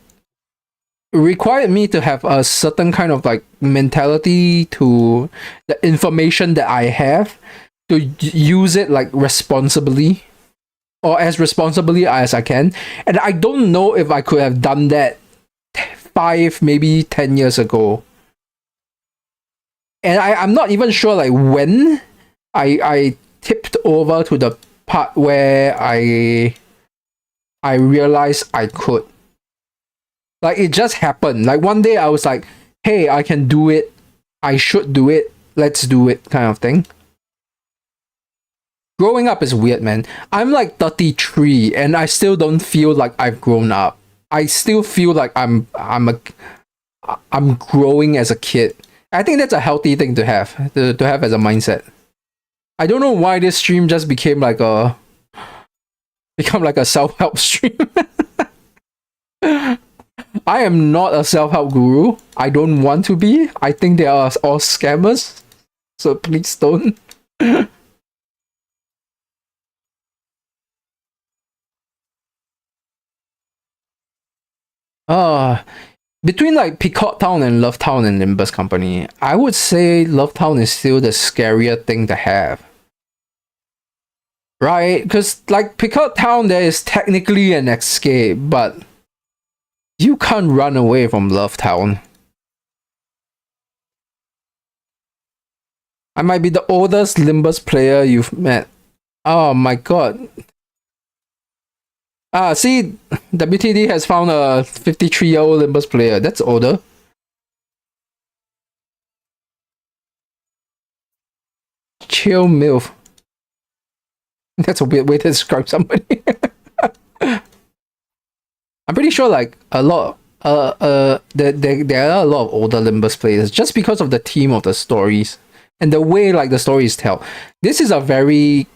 required me to have a certain kind of like mentality to the information that I have, to use it like responsibly, or as responsibly as I can. And I don't know if I could have done that 5, maybe 10 years ago. And I'm not even sure like when I tipped over to the part where I realized I could. Like, it just happened. Like, one day I was like, hey, I can do it. I should do it. Let's do it, kind of thing. Growing up is weird, man. I'm like 33 and I still don't feel like I've grown up. I still feel like I'm growing as a kid. I think that's a healthy thing to have as a mindset. I don't know why this stream just became like a self-help stream. I am not a self-help guru. I don't want to be. I think they are all scammers. So please don't. Between like Peacock Town and Love Town and Nimbus Company, I would say Love Town is still the scarier thing to have. Right? Because like Peacock Town, there is technically an escape, but you can't run away from Love Town. I might be the oldest Limbus player you've met. Oh my god. See, WTD has found a 53-year-old Limbus player. That's older. Chill MILF. That's a weird way to describe somebody. I'm pretty sure like a lot there are a lot of older Limbus players just because of the theme of the stories and the way like the stories tell. This is a very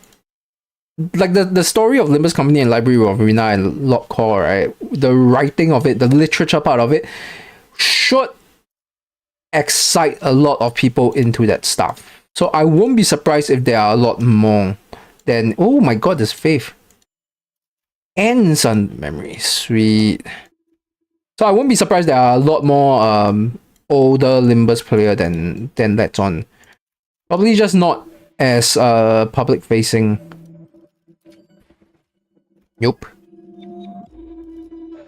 like the story of Limbus Company and Library of Arena and Lock Core, right? The writing of it, the literature part of it should excite a lot of people into that stuff. So I won't be surprised if there are a lot more than, oh my god, there's Faith. And Sun Memories. Sweet. So I won't be surprised there are a lot more older Limbus player than that's on. Probably just not as public facing. Nope.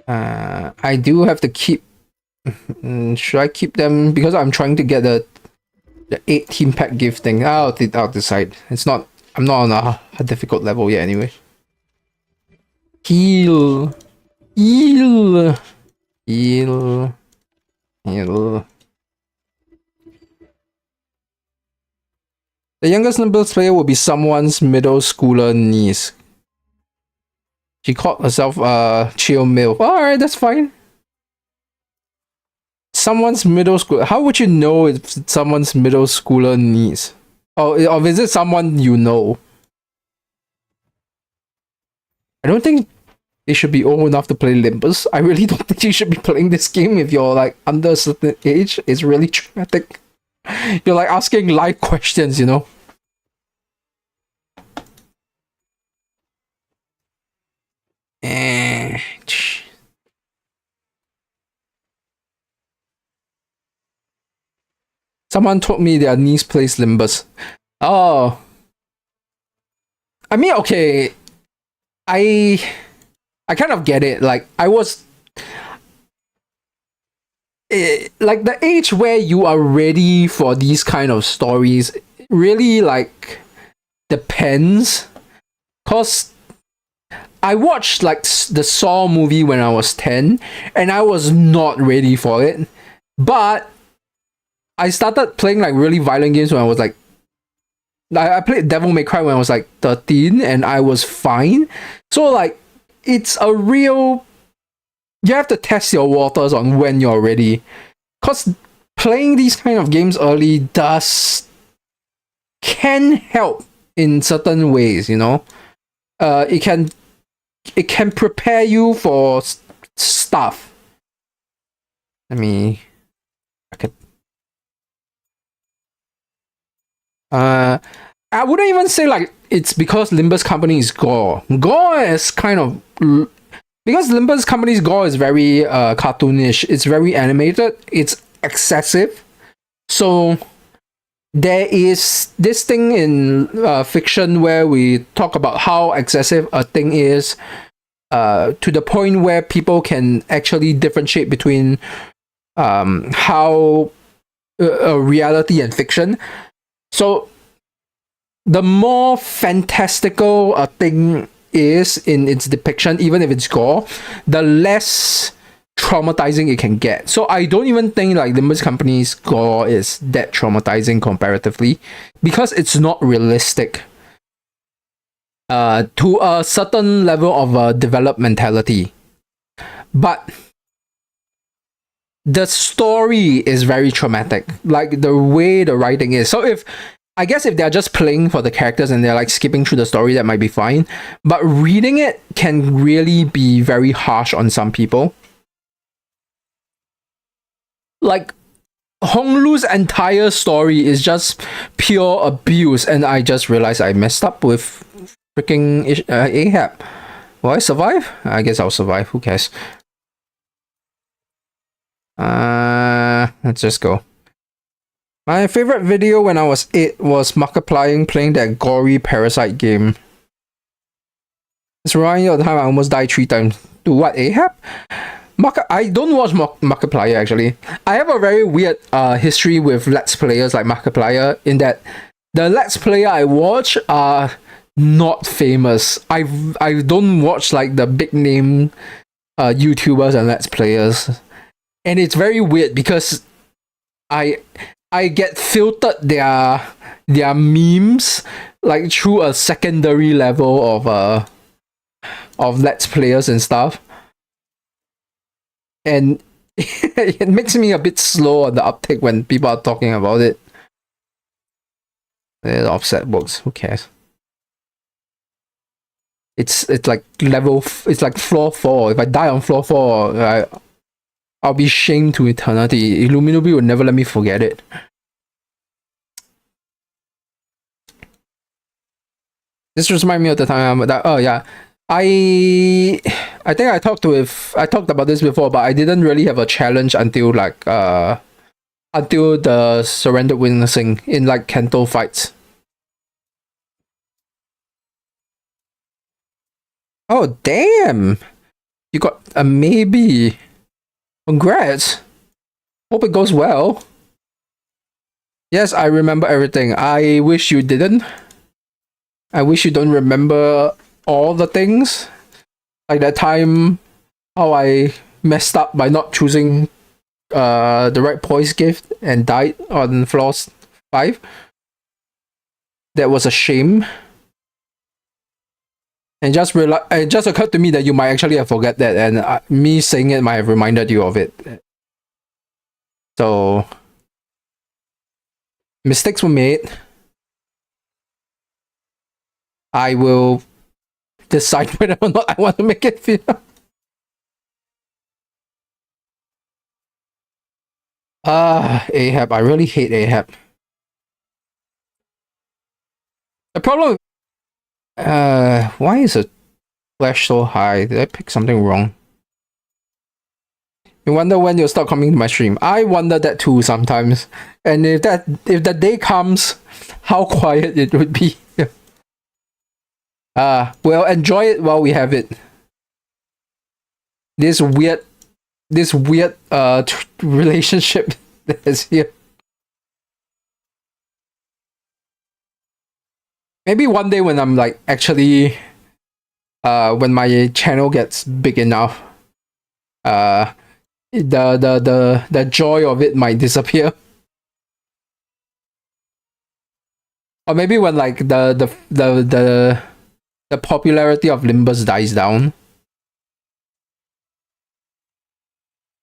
I do have to keep. Should I keep them because I'm trying to get the 8 team pack gift thing? I'll decide. It's not. I'm not on a difficult level yet. Anyway. Heal. The youngest Limbus player will be someone's middle schooler niece. She called herself Chill MILF. Alright, that's fine. Someone's middle school. How would you know if someone's middle schooler niece? Or is it someone you know? I don't think they should be old enough to play Limbus. I really don't think you should be playing this game if you're like under a certain age. It's really traumatic. You're like asking live questions, you know? Someone told me their niece plays Limbus. Oh. I mean, okay. I kind of get it. Like, I was... like, the age where you are ready for these kind of stories really, like, depends. Because I watched, like, the Saw movie when I was 10, and I was not ready for it. But I started playing, like, really violent games when I was, like... I played Devil May Cry when I was, like, 13, and I was fine. So, like, it's a real... You have to test your waters on when you're ready. Because playing these kind of games early can help in certain ways, you know? It can prepare you for stuff. I wouldn't even say like it's because Limbus Company is gore. Gore is kind of because Limbus Company's gore is very cartoonish. It's very animated. It's excessive. So there is this thing in fiction where we talk about how excessive a thing is, to the point where people can actually differentiate between how reality and fiction. So the more fantastical a thing is in its depiction, even if it's gore, the less traumatizing it can get. So I don't even think like Limbus Company's gore is that traumatizing comparatively, because it's not realistic to a certain level of developed mentality. But the story is very traumatic, like the way the writing is. So if I guess if they're just playing for the characters and they're like skipping through the story, that might be fine. But reading it can really be very harsh on some people. Like, Honglu's entire story is just pure abuse, and I just realized I messed up with freaking Ahab. Will I survive? I guess I'll survive. Who cares? Let's just go. My favorite video when I was 8 was Markiplier playing that gory Parasite game. It's reminding you of the time I almost died 3 times. To what, Ahab? I don't watch Markiplier actually. I have a very weird history with Let's Players like Markiplier, in that the Let's Player I watch are not famous. I don't watch like the big name YouTubers and Let's Players. And it's very weird because I get filtered their memes like through a secondary level of Let's Players and stuff. And it makes me a bit slow on the uptake when people are talking about it. The offset works, who cares? It's like it's like floor 4. If I die on floor 4, I'll be shamed to eternity. Illuminati will never let me forget it. This reminds me of the time that, oh yeah, I think I talked about this before, but I didn't really have a challenge until like until the surrendered witnessing in like Kanto fights. Oh damn! You got a maybe. Congrats! Hope it goes well. Yes, I remember everything. I wish you didn't. I wish you don't remember all the things. Like that time how I messed up by not choosing the right poise gift and died on floor 5. That was a shame. And it just occurred to me that you might actually have forget that, and me saying it might have reminded you of it. So mistakes were made. I will decide whether or not I want to make it feel. Ahab. I really hate Ahab. The problem. Why is the flash so high? Did I pick something wrong? You wonder when you'll start coming to my stream. I wonder that too sometimes. And if that day comes, how quiet it would be. Well, enjoy it while we have it. This weird relationship that is here. Maybe one day when I'm like actually when my channel gets big enough, the joy of it might disappear. Or maybe when like the popularity of Limbus dies down.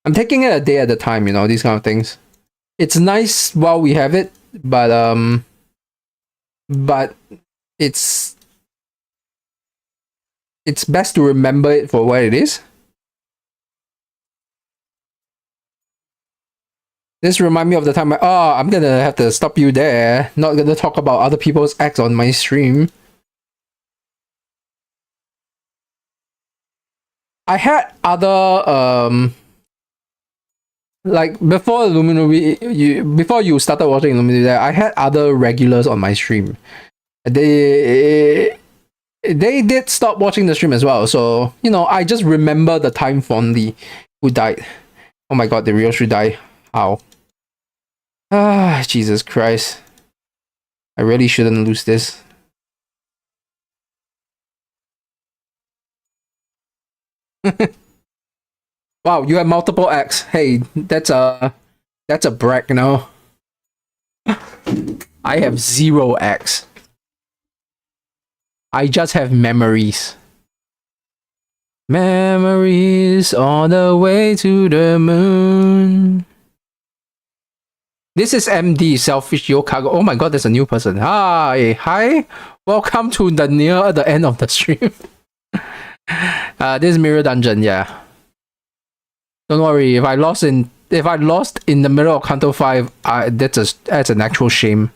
I'm taking it a day at a time, you know, these kind of things. It's nice while we have it, but it's best to remember it for what it is. This reminds me of the time I'm gonna have to stop you there. Not gonna talk about other people's acts on my stream. I had other like before Illuminati, before you started watching Illuminati, I had other regulars on my stream. They did stop watching the stream as well, so you know, I just remember the time fondly. Who died? Oh my god, the real should die. How? Jesus Christ. I really shouldn't lose this. Wow, you have multiple X. Hey, that's a brag, no? I have 0x. I just have memories. Memories on the way to the moon. This is MD, Selfish Yokago. Oh my god, there's a new person. Hi. Welcome to the near the end of the stream. This is Mirror Dungeon, yeah. Don't worry, if I lost in the middle of Kanto 5, that's an actual shame.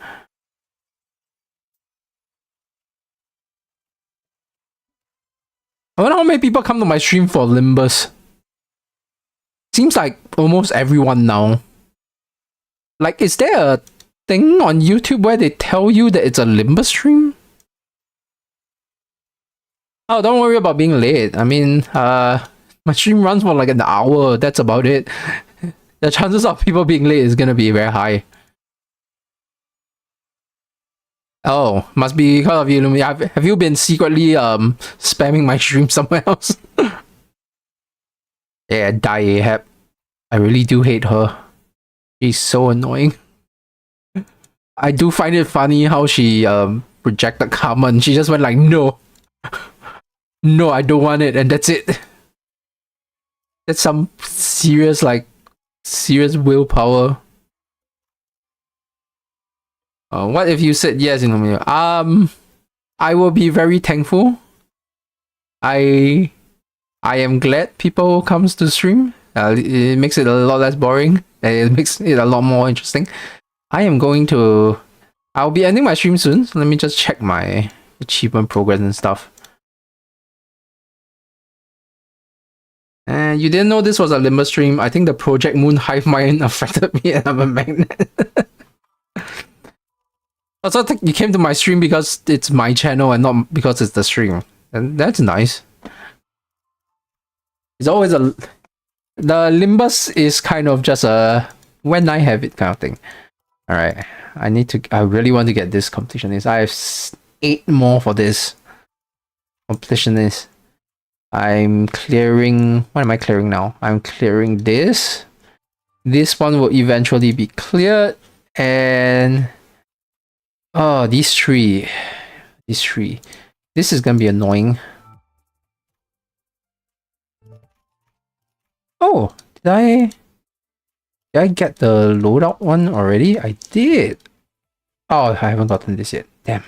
I wonder how many people come to my stream for Limbus. Seems like almost everyone now. Like, is there a thing on YouTube where they tell you that it's a Limbus stream? Oh, don't worry about being late. I mean, my stream runs for like an hour. That's about it. The chances of people being late is gonna be very high. Oh, must be because of you. Have you been secretly spamming my stream somewhere else? Yeah, die Ahab. I really do hate her. She's so annoying. I do find it funny how she rejected karma and she just went like, no. No, I don't want it, and that's it. That's some serious willpower. What if you said yes in the video? I will be very thankful. I am glad people comes to stream. It makes it a lot less boring. It makes it a lot more interesting. I'll be ending my stream soon. So let me just check my achievement progress and stuff. And you didn't know this was a Limber stream. I think the Project Moon hive mind affected me and I'm a magnet. Also, I think you came to my stream because it's my channel and not because it's the stream. And that's nice. It's always the Limbus is kind of just a when I have it kind of thing. Alright. I really want to get this completionist. I have 8 more for this completionist. I'm clearing... What am I clearing now? I'm clearing this. This one will eventually be cleared. And... Oh, these three. This is gonna be annoying. Oh, did I get the loadout one already? I did. Oh, I haven't gotten this yet. Damn.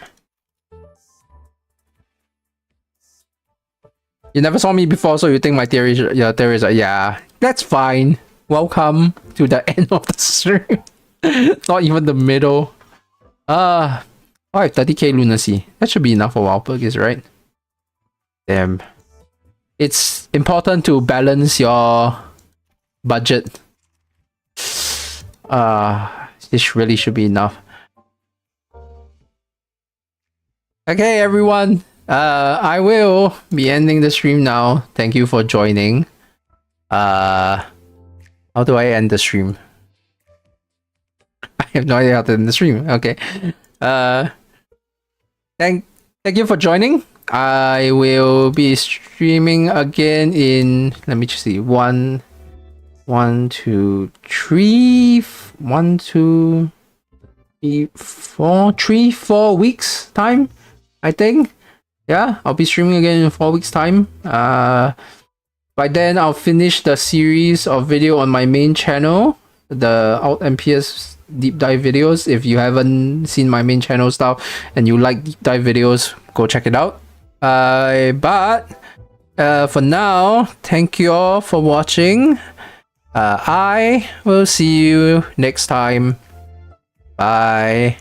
You never saw me before, so you think my theory is yeah, that's fine. Welcome to the end of the stream. Not even the middle. I have 30k lunacy. That should be enough for wild burgers, right? Damn. It's important to balance your budget. This really should be enough. Okay, everyone. I will be ending the stream now. Thank you for joining. How do I end the stream? I have no idea how to end the stream. Okay. Thank you for joining. I will be streaming again in, let me just see, 4 weeks time, I think. Yeah, I'll be streaming again in 4 weeks time. By then I'll finish the series of video on my main channel, the Alt MPS deep dive videos. If you haven't seen my main channel stuff and you like deep dive videos, go check it out. But for now, thank you all for watching. I will see you next time. Bye.